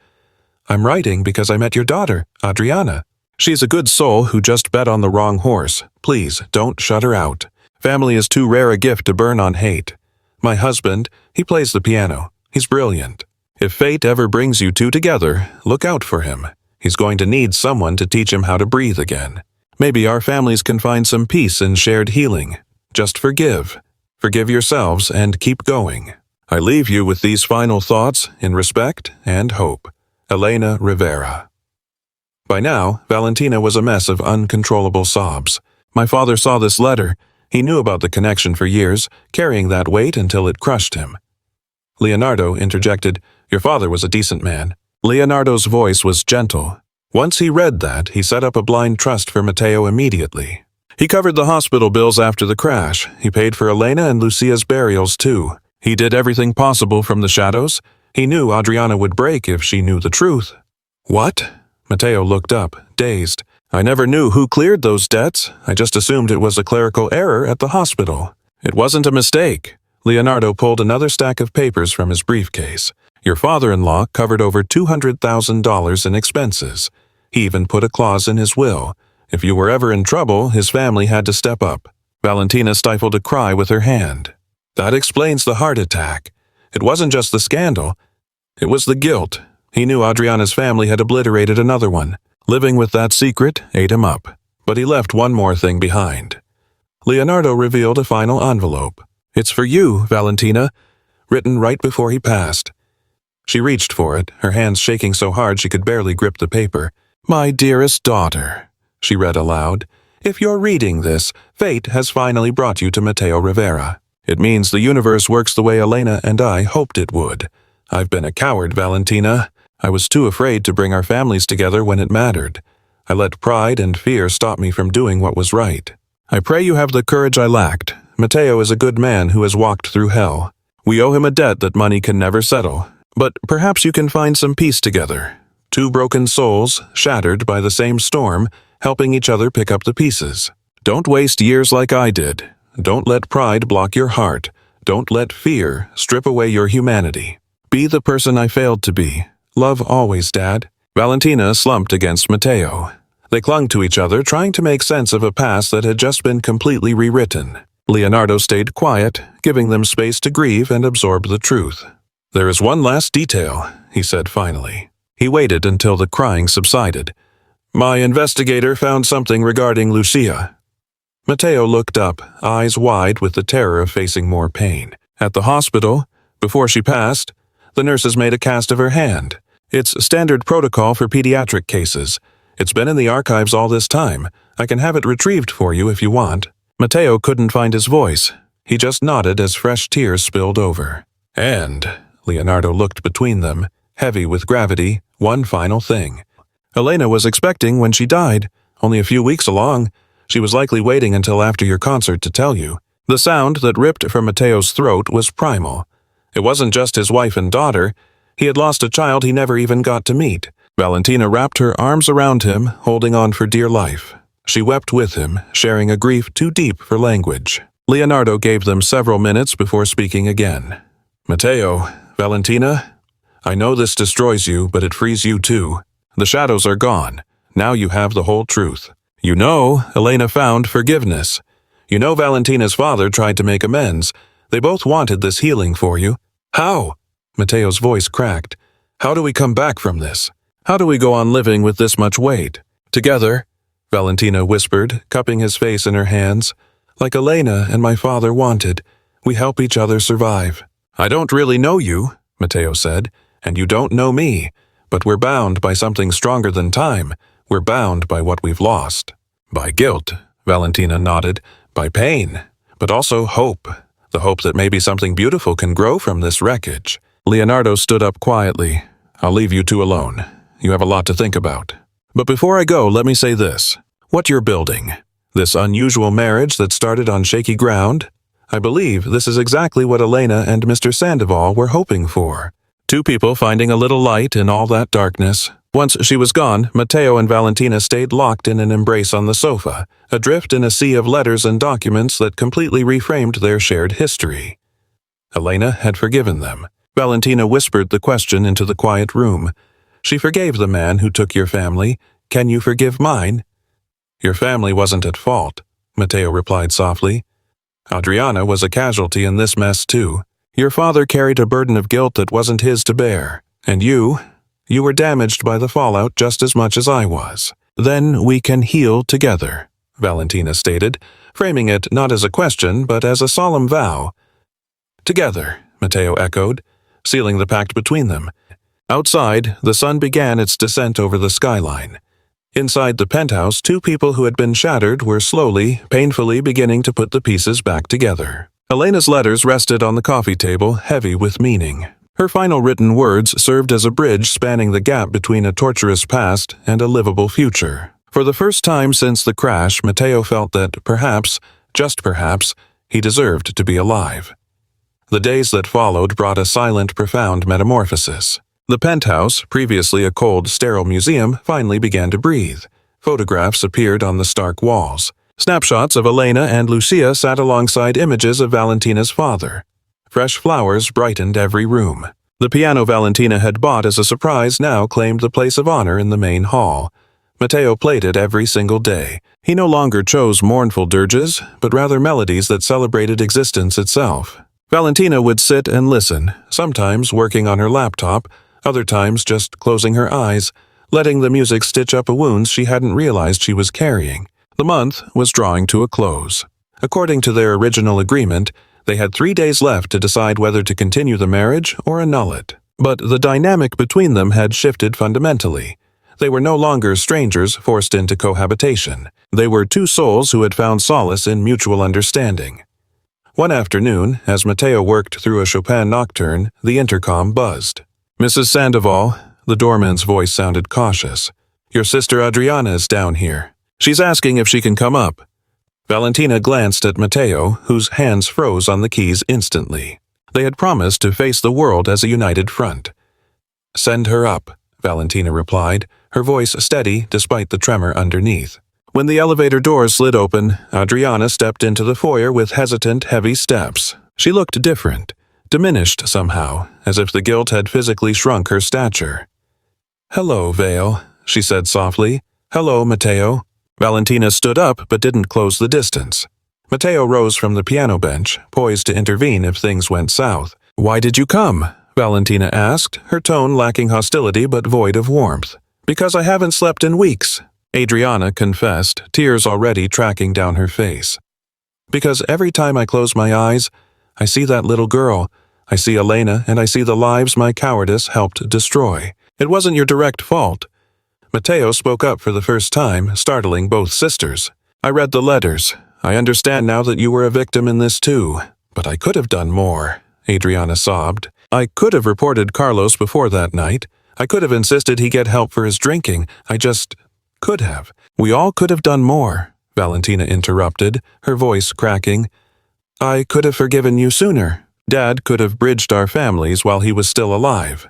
A: "I'm writing because I met your daughter, Adriana. She's a good soul who just bet on the wrong horse. Please, don't shut her out. Family is too rare a gift to burn on hate. My husband, he plays the piano. He's brilliant. If fate ever brings you two together, look out for him. He's going to need someone to teach him how to breathe again. Maybe our families can find some peace in shared healing. Just forgive. Forgive yourselves and keep going. I leave you with these final thoughts in respect and hope. Elena Rivera." By now, Valentina was a mess of uncontrollable sobs. "My father saw this letter. He knew about the connection for years, carrying that weight until it crushed him." Leonardo interjected, "Your father was a decent man." Leonardo's voice was gentle. Once he read that, he set up a blind trust for Matteo immediately. He covered the hospital bills after the crash. He paid for Elena and Lucia's burials too. He did everything possible from the shadows. He knew Adriana would break if she knew the truth. "What?" Matteo looked up, dazed. "I never knew who cleared those debts. I just assumed it was a clerical error at the hospital." "It wasn't a mistake." Leonardo pulled another stack of papers from his briefcase. "Your father-in-law covered over $200,000 in expenses. He even put a clause in his will. If you were ever in trouble, his family had to step up." Valentina stifled a cry with her hand. "That explains the heart attack. It wasn't just the scandal. It was the guilt. He knew Adriana's family had obliterated another one. Living with that secret ate him up. But he left one more thing behind." Leonardo revealed a final envelope. "It's for you, Valentina," written right before he passed. She reached for it, her hands shaking so hard she could barely grip the paper. "My dearest daughter," she read aloud, "if you're reading this, fate has finally brought you to Matteo Rivera. It means the universe works the way Elena and I hoped it would. I've been a coward, Valentina. I was too afraid to bring our families together when it mattered. I let pride and fear stop me from doing what was right. I pray you have the courage I lacked. Matteo is a good man who has walked through hell. We owe him a debt that money can never settle. But perhaps you can find some peace together. Two broken souls, shattered by the same storm, helping each other pick up the pieces. Don't waste years like I did. Don't let pride block your heart. Don't let fear strip away your humanity. Be the person I failed to be. Love always, Dad." Valentina slumped against Matteo. They clung to each other, trying to make sense of a past that had just been completely rewritten. Leonardo stayed quiet, giving them space to grieve and absorb the truth. "There is one last detail," he said finally. He waited until the crying subsided. "My investigator found something regarding Lucia." Matteo looked up, eyes wide with the terror of facing more pain. "At the hospital, before she passed, the nurses made a cast of her hand. It's standard protocol for pediatric cases. It's been in the archives all this time. I can have it retrieved for you if you want." Matteo couldn't find his voice. He just nodded as fresh tears spilled over. And, Leonardo looked between them, heavy with gravity, one final thing. Elena was expecting when she died, only a few weeks along. She was likely waiting until after your concert to tell you. The sound that ripped from Matteo's throat was primal. It wasn't just his wife and daughter. He had lost a child he never even got to meet. Valentina wrapped her arms around him, holding on for dear life. She wept with him, sharing a grief too deep for language. Leonardo gave them several minutes before speaking again. Matteo, Valentina, I know this destroys you, but it frees you too. The shadows are gone. Now you have the whole truth. You know, Elena found forgiveness. You know Valentina's father tried to make amends. They both wanted this healing for you. How? Matteo's voice cracked. How do we come back from this? How do we go on living with this much weight? Together, Valentina whispered, cupping his face in her hands. Like Elena and my father wanted. We help each other survive. I don't really know you, Matteo said, and you don't know me. But we're bound by something stronger than time. We're bound by what we've lost. By guilt, Valentina nodded. By pain. But also hope. The hope that maybe something beautiful can grow from this wreckage. Leonardo stood up quietly. I'll leave you two alone. You have a lot to think about. But before I go, let me say this. What you're building, this unusual marriage that started on shaky ground, I believe this is exactly what Elena and Mr. Sandoval were hoping for. Two people finding a little light in all that darkness. Once she was gone, Matteo and Valentina stayed locked in an embrace on the sofa, adrift in a sea of letters and documents that completely reframed their shared history. Elena had forgiven them. Valentina whispered the question into the quiet room. She forgave the man who took your family. Can you forgive mine? Your family wasn't at fault, Matteo replied softly. Adriana was a casualty in this mess too. Your father carried a burden of guilt that wasn't his to bear. And you were damaged by the fallout just as much as I was. Then we can heal together, Valentina stated, framing it not as a question but as a solemn vow. Together, Matteo echoed, sealing the pact between them. Outside, the sun began its descent over the skyline. Inside the penthouse, two people who had been shattered were slowly, painfully beginning to put the pieces back together. Elena's letters rested on the coffee table, heavy with meaning. Her final written words served as a bridge spanning the gap between a torturous past and a livable future. For the first time since the crash, Matteo felt that perhaps, just perhaps, he deserved to be alive. The days that followed brought a silent, profound metamorphosis. The penthouse, previously a cold, sterile museum, finally began to breathe. Photographs appeared on the stark walls. Snapshots of Elena and Lucia sat alongside images of Valentina's father. Fresh flowers brightened every room. The piano Valentina had bought as a surprise now claimed the place of honor in the main hall. Matteo played it every single day. He no longer chose mournful dirges, but rather melodies that celebrated existence itself. Valentina would sit and listen, sometimes working on her laptop, other times just closing her eyes, letting the music stitch up a wound she hadn't realized she was carrying. The month was drawing to a close. According to their original agreement, they had 3 days left to decide whether to continue the marriage or annul it. But the dynamic between them had shifted fundamentally. They were no longer strangers forced into cohabitation. They were two souls who had found solace in mutual understanding. One afternoon, as Matteo worked through a Chopin nocturne, the intercom buzzed. Mrs. Sandoval, the doorman's voice sounded cautious. Your sister Adriana is down here. She's asking if she can come up. Valentina glanced at Matteo, whose hands froze on the keys instantly. They had promised to face the world as a united front. Send her up, Valentina replied, her voice steady despite the tremor underneath. When the elevator doors slid open, Adriana stepped into the foyer with hesitant, heavy steps. She looked different, diminished somehow, as if the guilt had physically shrunk her stature. Hello, Vale, she said softly. Hello, Matteo. Valentina stood up but didn't close the distance. Matteo rose from the piano bench, poised to intervene if things went south. Why did you come? Valentina asked, her tone lacking hostility but void of warmth. Because I haven't slept in weeks, Adriana confessed, tears already tracking down her face. Because every time I close my eyes, I see that little girl. I see Elena, and I see the lives my cowardice helped destroy. It wasn't your direct fault. Matteo spoke up for the first time, startling both sisters. I read the letters. I understand now that you were a victim in this too, but I could have done more, Adriana sobbed. I could have reported Carlos before that night. I could have insisted he get help for his drinking. I just could have. We all could have done more, Valentina interrupted, her voice cracking. I could have forgiven you sooner. Dad could have bridged our families while he was still alive.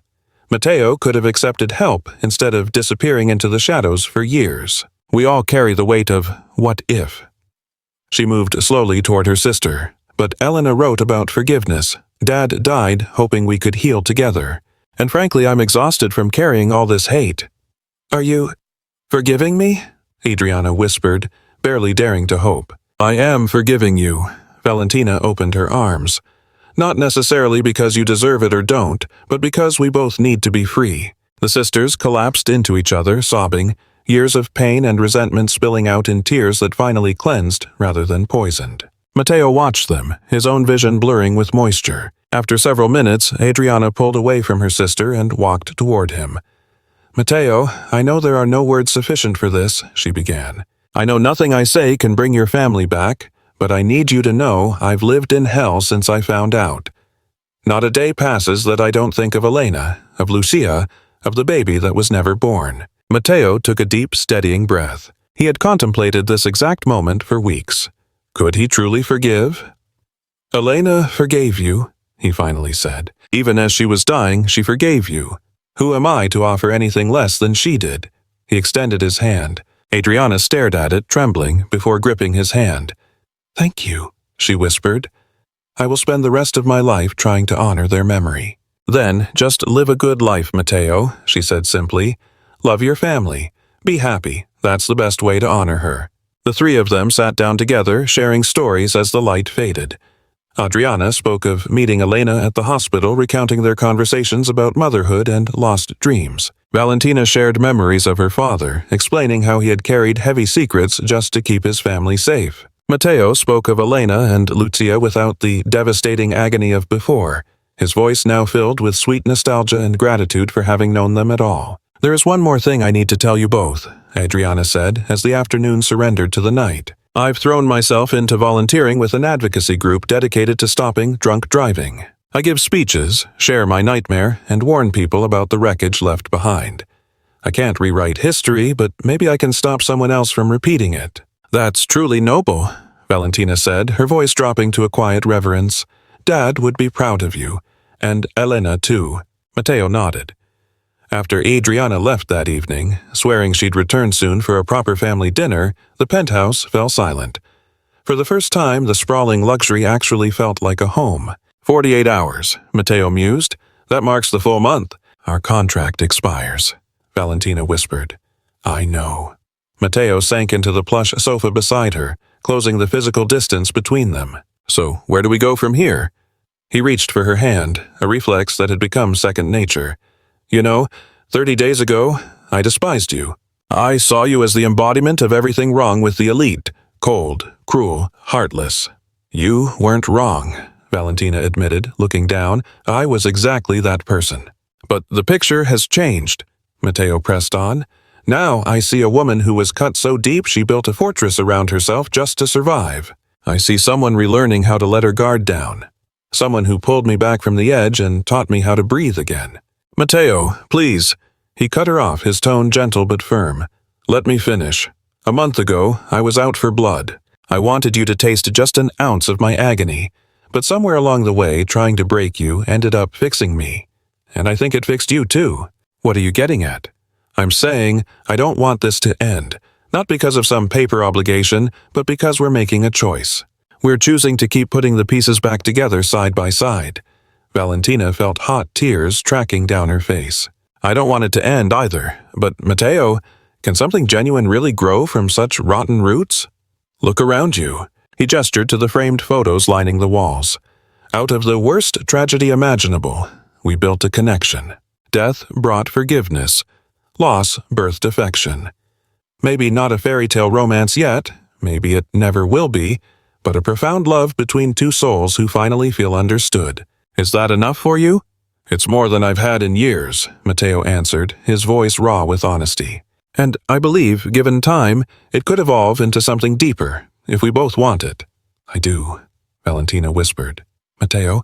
A: Mateo could have accepted help instead of disappearing into the shadows for years. We all carry the weight of what if. She moved slowly toward her sister, but Elena wrote about forgiveness. Dad died hoping we could heal together, and frankly I'm exhausted from carrying all this hate. Are you forgiving me? Adriana whispered, barely daring to hope. I am forgiving you. Valentina opened her arms. Not necessarily because you deserve it or don't, but because we both need to be free. The sisters collapsed into each other, sobbing, years of pain and resentment spilling out in tears that finally cleansed rather than poisoned. Mateo watched them, his own vision blurring with moisture. After several minutes, Adriana pulled away from her sister and walked toward him. Mateo, I know there are no words sufficient for this, she began. I know nothing I say can bring your family back, but I need you to know I've lived in hell since I found out. Not a day passes that I don't think of Elena, of Lucia, of the baby that was never born. Mateo took a deep, steadying breath. He had contemplated this exact moment for weeks. Could he truly forgive? Elena forgave you, he finally said. Even as she was dying, she forgave you. Who am I to offer anything less than she did? He extended his hand. Adriana stared at it, trembling, before gripping his hand. Thank you, she whispered. I will spend the rest of my life trying to honor their memory. Then, just live a good life, Mateo, she said simply. Love your family. Be happy. That's the best way to honor her. The three of them sat down together, sharing stories as the light faded. Adriana spoke of meeting Elena at the hospital, recounting their conversations about motherhood and lost dreams. Valentina shared memories of her father, explaining how he had carried heavy secrets just to keep his family safe. Mateo spoke of Elena and Lucia without the devastating agony of before, his voice now filled with sweet nostalgia and gratitude for having known them at all. There is one more thing I need to tell you both, Adriana said, as the afternoon surrendered to the night. I've thrown myself into volunteering with an advocacy group dedicated to stopping drunk driving. I give speeches, share my nightmare, and warn people about the wreckage left behind. I can't rewrite history, but maybe I can stop someone else from repeating it. That's truly noble, Valentina said, her voice dropping to a quiet reverence. Dad would be proud of you. And Elena, too. Mateo nodded. After Adriana left that evening, swearing she'd return soon for a proper family dinner, the penthouse fell silent. For the first time, the sprawling luxury actually felt like a home. 48 hours, Mateo mused. That marks the full month. Our contract expires, Valentina whispered. I know. Mateo sank into the plush sofa beside her, closing the physical distance between them. So, where do we go from here? He reached for her hand, a reflex that had become second nature. You know, 30 days ago, I despised you. I saw you as the embodiment of everything wrong with the elite. Cold, cruel, heartless. You weren't wrong, Valentina admitted, looking down. I was exactly that person. But the picture has changed, Mateo pressed on. Now I see a woman who was cut so deep she built a fortress around herself just to survive. I see someone relearning how to let her guard down. Someone who pulled me back from the edge and taught me how to breathe again. Mateo, please. He cut her off, his tone gentle but firm. Let me finish. A month ago, I was out for blood. I wanted you to taste just an ounce of my agony, but somewhere along the way, trying to break you ended up fixing me. And I think it fixed you too. What are you getting at? I'm saying I don't want this to end, not because of some paper obligation, but because we're making a choice. We're choosing to keep putting the pieces back together side by side. Valentina felt hot tears tracking down her face. I don't want it to end either, but Mateo, can something genuine really grow from such rotten roots? Look around you. He gestured to the framed photos lining the walls. Out of the worst tragedy imaginable, we built a connection. Death brought forgiveness. Loss birthed affection. Maybe not a fairy tale romance yet, maybe it never will be, but a profound love between two souls who finally feel understood. Is that enough for you? It's more than I've had in years, Mateo answered, his voice raw with honesty. And I believe, given time, it could evolve into something deeper, if we both want it." "I do," Valentina whispered. "Matteo,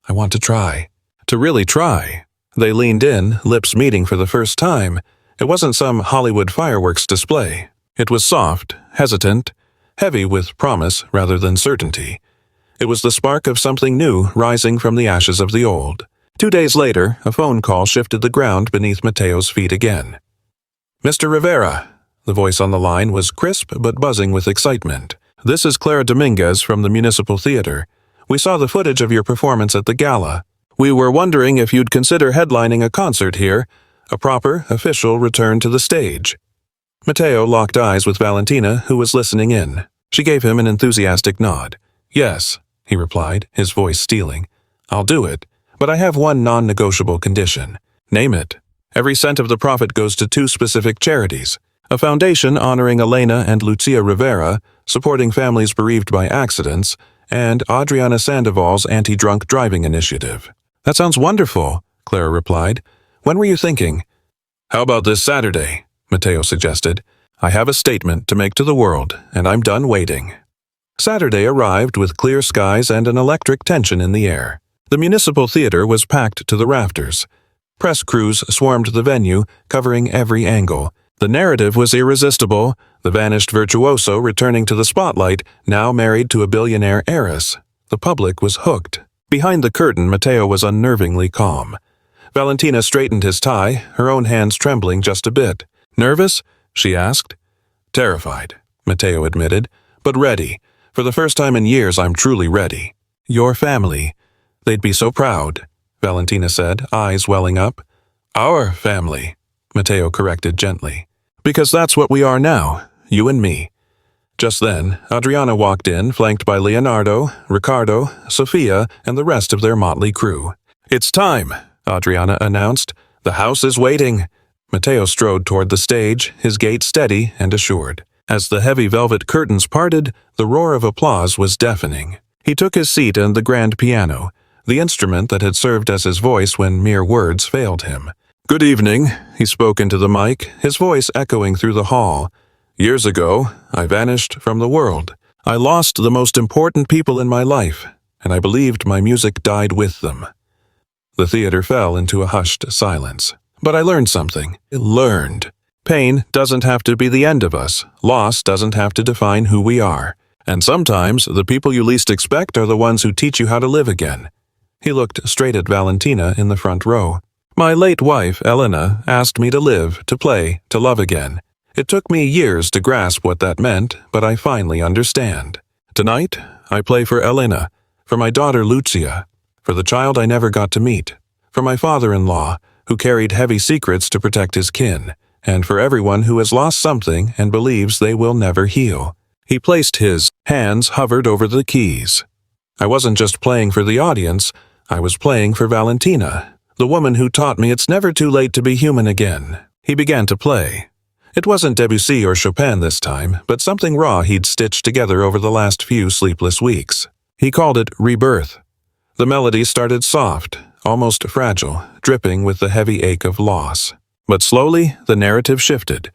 A: I want to try." To really try. They leaned in, lips meeting for the first time. It wasn't some Hollywood fireworks display. It was soft, hesitant, heavy with promise rather than certainty. It was the spark of something new rising from the ashes of the old. 2 days later, a phone call shifted the ground beneath Matteo's feet again. "Mr. Rivera." The voice on the line was crisp but buzzing with excitement. "This is Clara Dominguez from the Municipal Theater. We saw the footage of your performance at the gala. We were wondering if you'd consider headlining a concert here, a proper, official return to the stage." Matteo locked eyes with Valentina, who was listening in. She gave him an enthusiastic nod. "Yes," he replied, his voice stealing. "I'll do it, but I have one non-negotiable condition." "Name it." "Every cent of the profit goes to 2 specific charities. A foundation honoring Elena and Lucia Rivera, supporting families bereaved by accidents, and Adriana Sandoval's anti-drunk driving initiative." "That sounds wonderful," Clara replied. "When were you thinking?" "How about this Saturday?" Matteo suggested. "I have a statement to make to the world, and I'm done waiting." Saturday arrived with clear skies and an electric tension in the air. The Municipal Theater was packed to the rafters. Press crews swarmed the venue, covering every angle. The narrative was irresistible, the vanished virtuoso returning to the spotlight, now married to a billionaire heiress. The public was hooked. Behind the curtain, Matteo was unnervingly calm. Valentina straightened his tie, her own hands trembling just a bit. "Nervous?" she asked. "Terrified," Matteo admitted, "but ready. For the first time in years, I'm truly ready." "Your family. They'd be so proud," Valentina said, eyes welling up. "Our family," Matteo corrected gently. "Because that's what we are now, you and me." Just then, Adriana walked in, flanked by Leonardo, Riccardo, Sophia, and the rest of their motley crew. "It's time," Adriana announced. "The house is waiting." Matteo strode toward the stage, his gait steady and assured. As the heavy velvet curtains parted, the roar of applause was deafening. He took his seat at the grand piano, the instrument that had served as his voice when mere words failed him. "Good evening," he spoke into the mic, his voice echoing through the hall. "Years ago, I vanished from the world. I lost the most important people in my life, and I believed my music died with them." The theater fell into a hushed silence. "But I learned something. Learned. Pain doesn't have to be the end of us. Loss doesn't have to define who we are. And sometimes the people you least expect are the ones who teach you how to live again." He looked straight at Valentina in the front row. "My late wife, Elena, asked me to live, to play, to love again. It took me years to grasp what that meant, but I finally understand. Tonight, I play for Elena, for my daughter Lucia, for the child I never got to meet, for my father-in-law, who carried heavy secrets to protect his kin, and for everyone who has lost something and believes they will never heal." He placed his hands hovered over the keys. "I wasn't just playing for the audience, I was playing for Valentina, the woman who taught me it's never too late to be human again." He began to play. It wasn't Debussy or Chopin this time, but something raw he'd stitched together over the last few sleepless weeks. He called it Rebirth. The melody started soft, almost fragile, dripping with the heavy ache of loss. But slowly, the narrative shifted.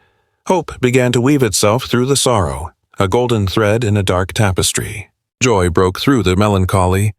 A: Hope began to weave itself through the sorrow, a golden thread in a dark tapestry. Joy broke through the melancholy.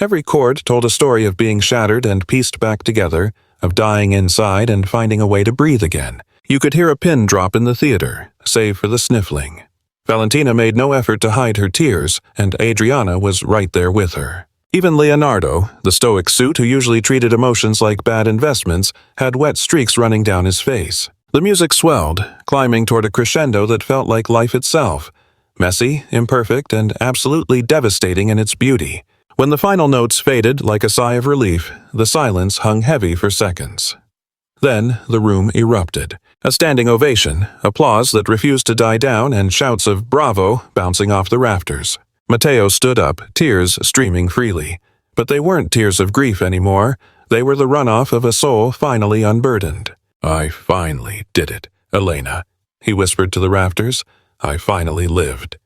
A: Every chord told a story of being shattered and pieced back together, of dying inside and finding a way to breathe again. You could hear a pin drop in the theater, save for the sniffling. Valentina made no effort to hide her tears, and Adriana was right there with her. Even Leonardo, the stoic suit who usually treated emotions like bad investments, had wet streaks running down his face. The music swelled, climbing toward a crescendo that felt like life itself, messy, imperfect, and absolutely devastating in its beauty. When the final notes faded like a sigh of relief, the silence hung heavy for seconds. Then the room erupted. A standing ovation, applause that refused to die down, and shouts of "Bravo" bouncing off the rafters. Matteo stood up, tears streaming freely. But they weren't tears of grief anymore. They were the runoff of a soul finally unburdened. "I finally did it, Elena," he whispered to the rafters. "I finally lived."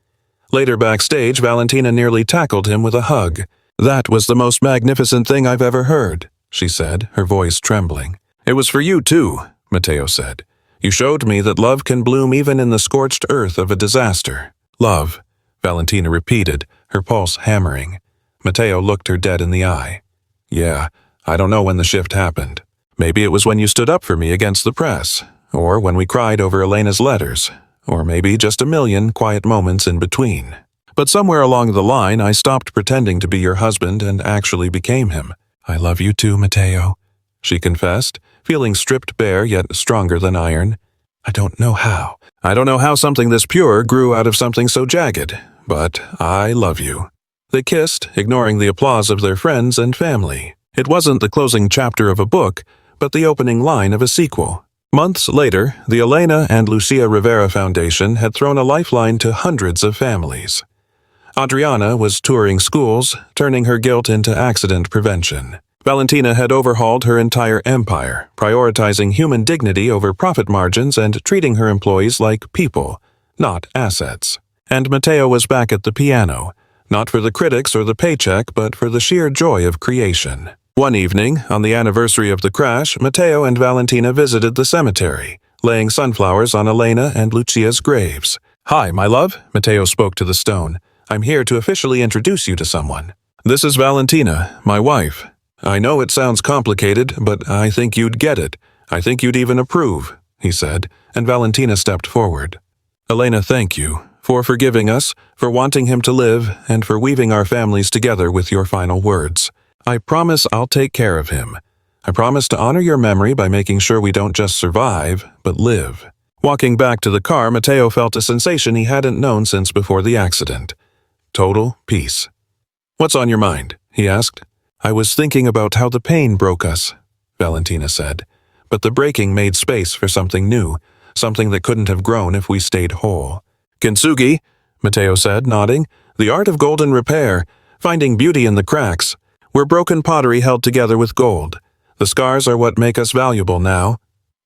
A: Later backstage, Valentina nearly tackled him with a hug. "That was the most magnificent thing I've ever heard," she said, her voice trembling. "It was for you too," Matteo said. "You showed me that love can bloom even in the scorched earth of a disaster. Love, Valentina repeated, her pulse hammering. Matteo looked her dead in the eye. Yeah, I don't know when the shift happened. Maybe it was when you stood up for me against the press, or when we cried over Elena's letters, or maybe just a million quiet moments in between. But somewhere along the line, I stopped pretending to be your husband and actually became him. I love you too, Matteo, she confessed, feeling stripped bare yet stronger than iron. I don't know how. I don't know how something this pure grew out of something so jagged, but I love you. They kissed, ignoring the applause of their friends and family. It wasn't the closing chapter of a book, but the opening line of a sequel. Months later, the Elena and Lucia Rivera Foundation had thrown a lifeline to hundreds of families. Adriana was touring schools, turning her guilt into accident prevention. Valentina had overhauled her entire empire, prioritizing human dignity over profit margins and treating her employees like people, not assets. And Matteo was back at the piano, not for the critics or the paycheck, but for the sheer joy of creation. One evening, on the anniversary of the crash, Matteo and Valentina visited the cemetery, laying sunflowers on Elena and Lucia's graves. Hi, my love, Matteo spoke to the stone. I'm here to officially introduce you to someone. This is Valentina, my wife. I know it sounds complicated, but I think you'd get it. I think you'd even approve, he said, and Valentina stepped forward. Elena, thank you for forgiving us, for wanting him to live, and for weaving our families together with your final words. I promise I'll take care of him. I promise to honor your memory by making sure we don't just survive, but live. Walking back to the car, Matteo felt a sensation he hadn't known since before the accident. Total peace. What's on your mind? He asked. I was thinking about how the pain broke us, Valentina said. But the breaking made space for something new, something that couldn't have grown if we stayed whole. Kintsugi, Matteo said, nodding. The art of golden repair, finding beauty in the cracks. We're broken pottery held together with gold. The scars are what make us valuable now.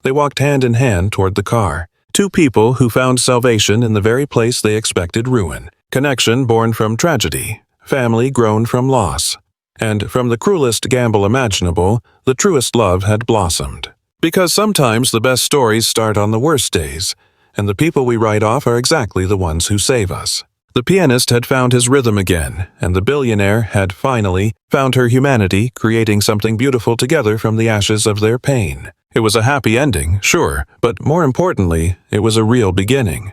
A: They walked hand in hand toward the car. Two people who found salvation in the very place they expected ruin. Connection born from tragedy, family grown from loss. And from the cruelest gamble imaginable, the truest love had blossomed. Because sometimes the best stories start on the worst days, and the people we write off are exactly the ones who save us. The pianist had found his rhythm again, and the billionaire had finally found her humanity, creating something beautiful together from the ashes of their pain. It was a happy ending, sure, but more importantly, it was a real beginning.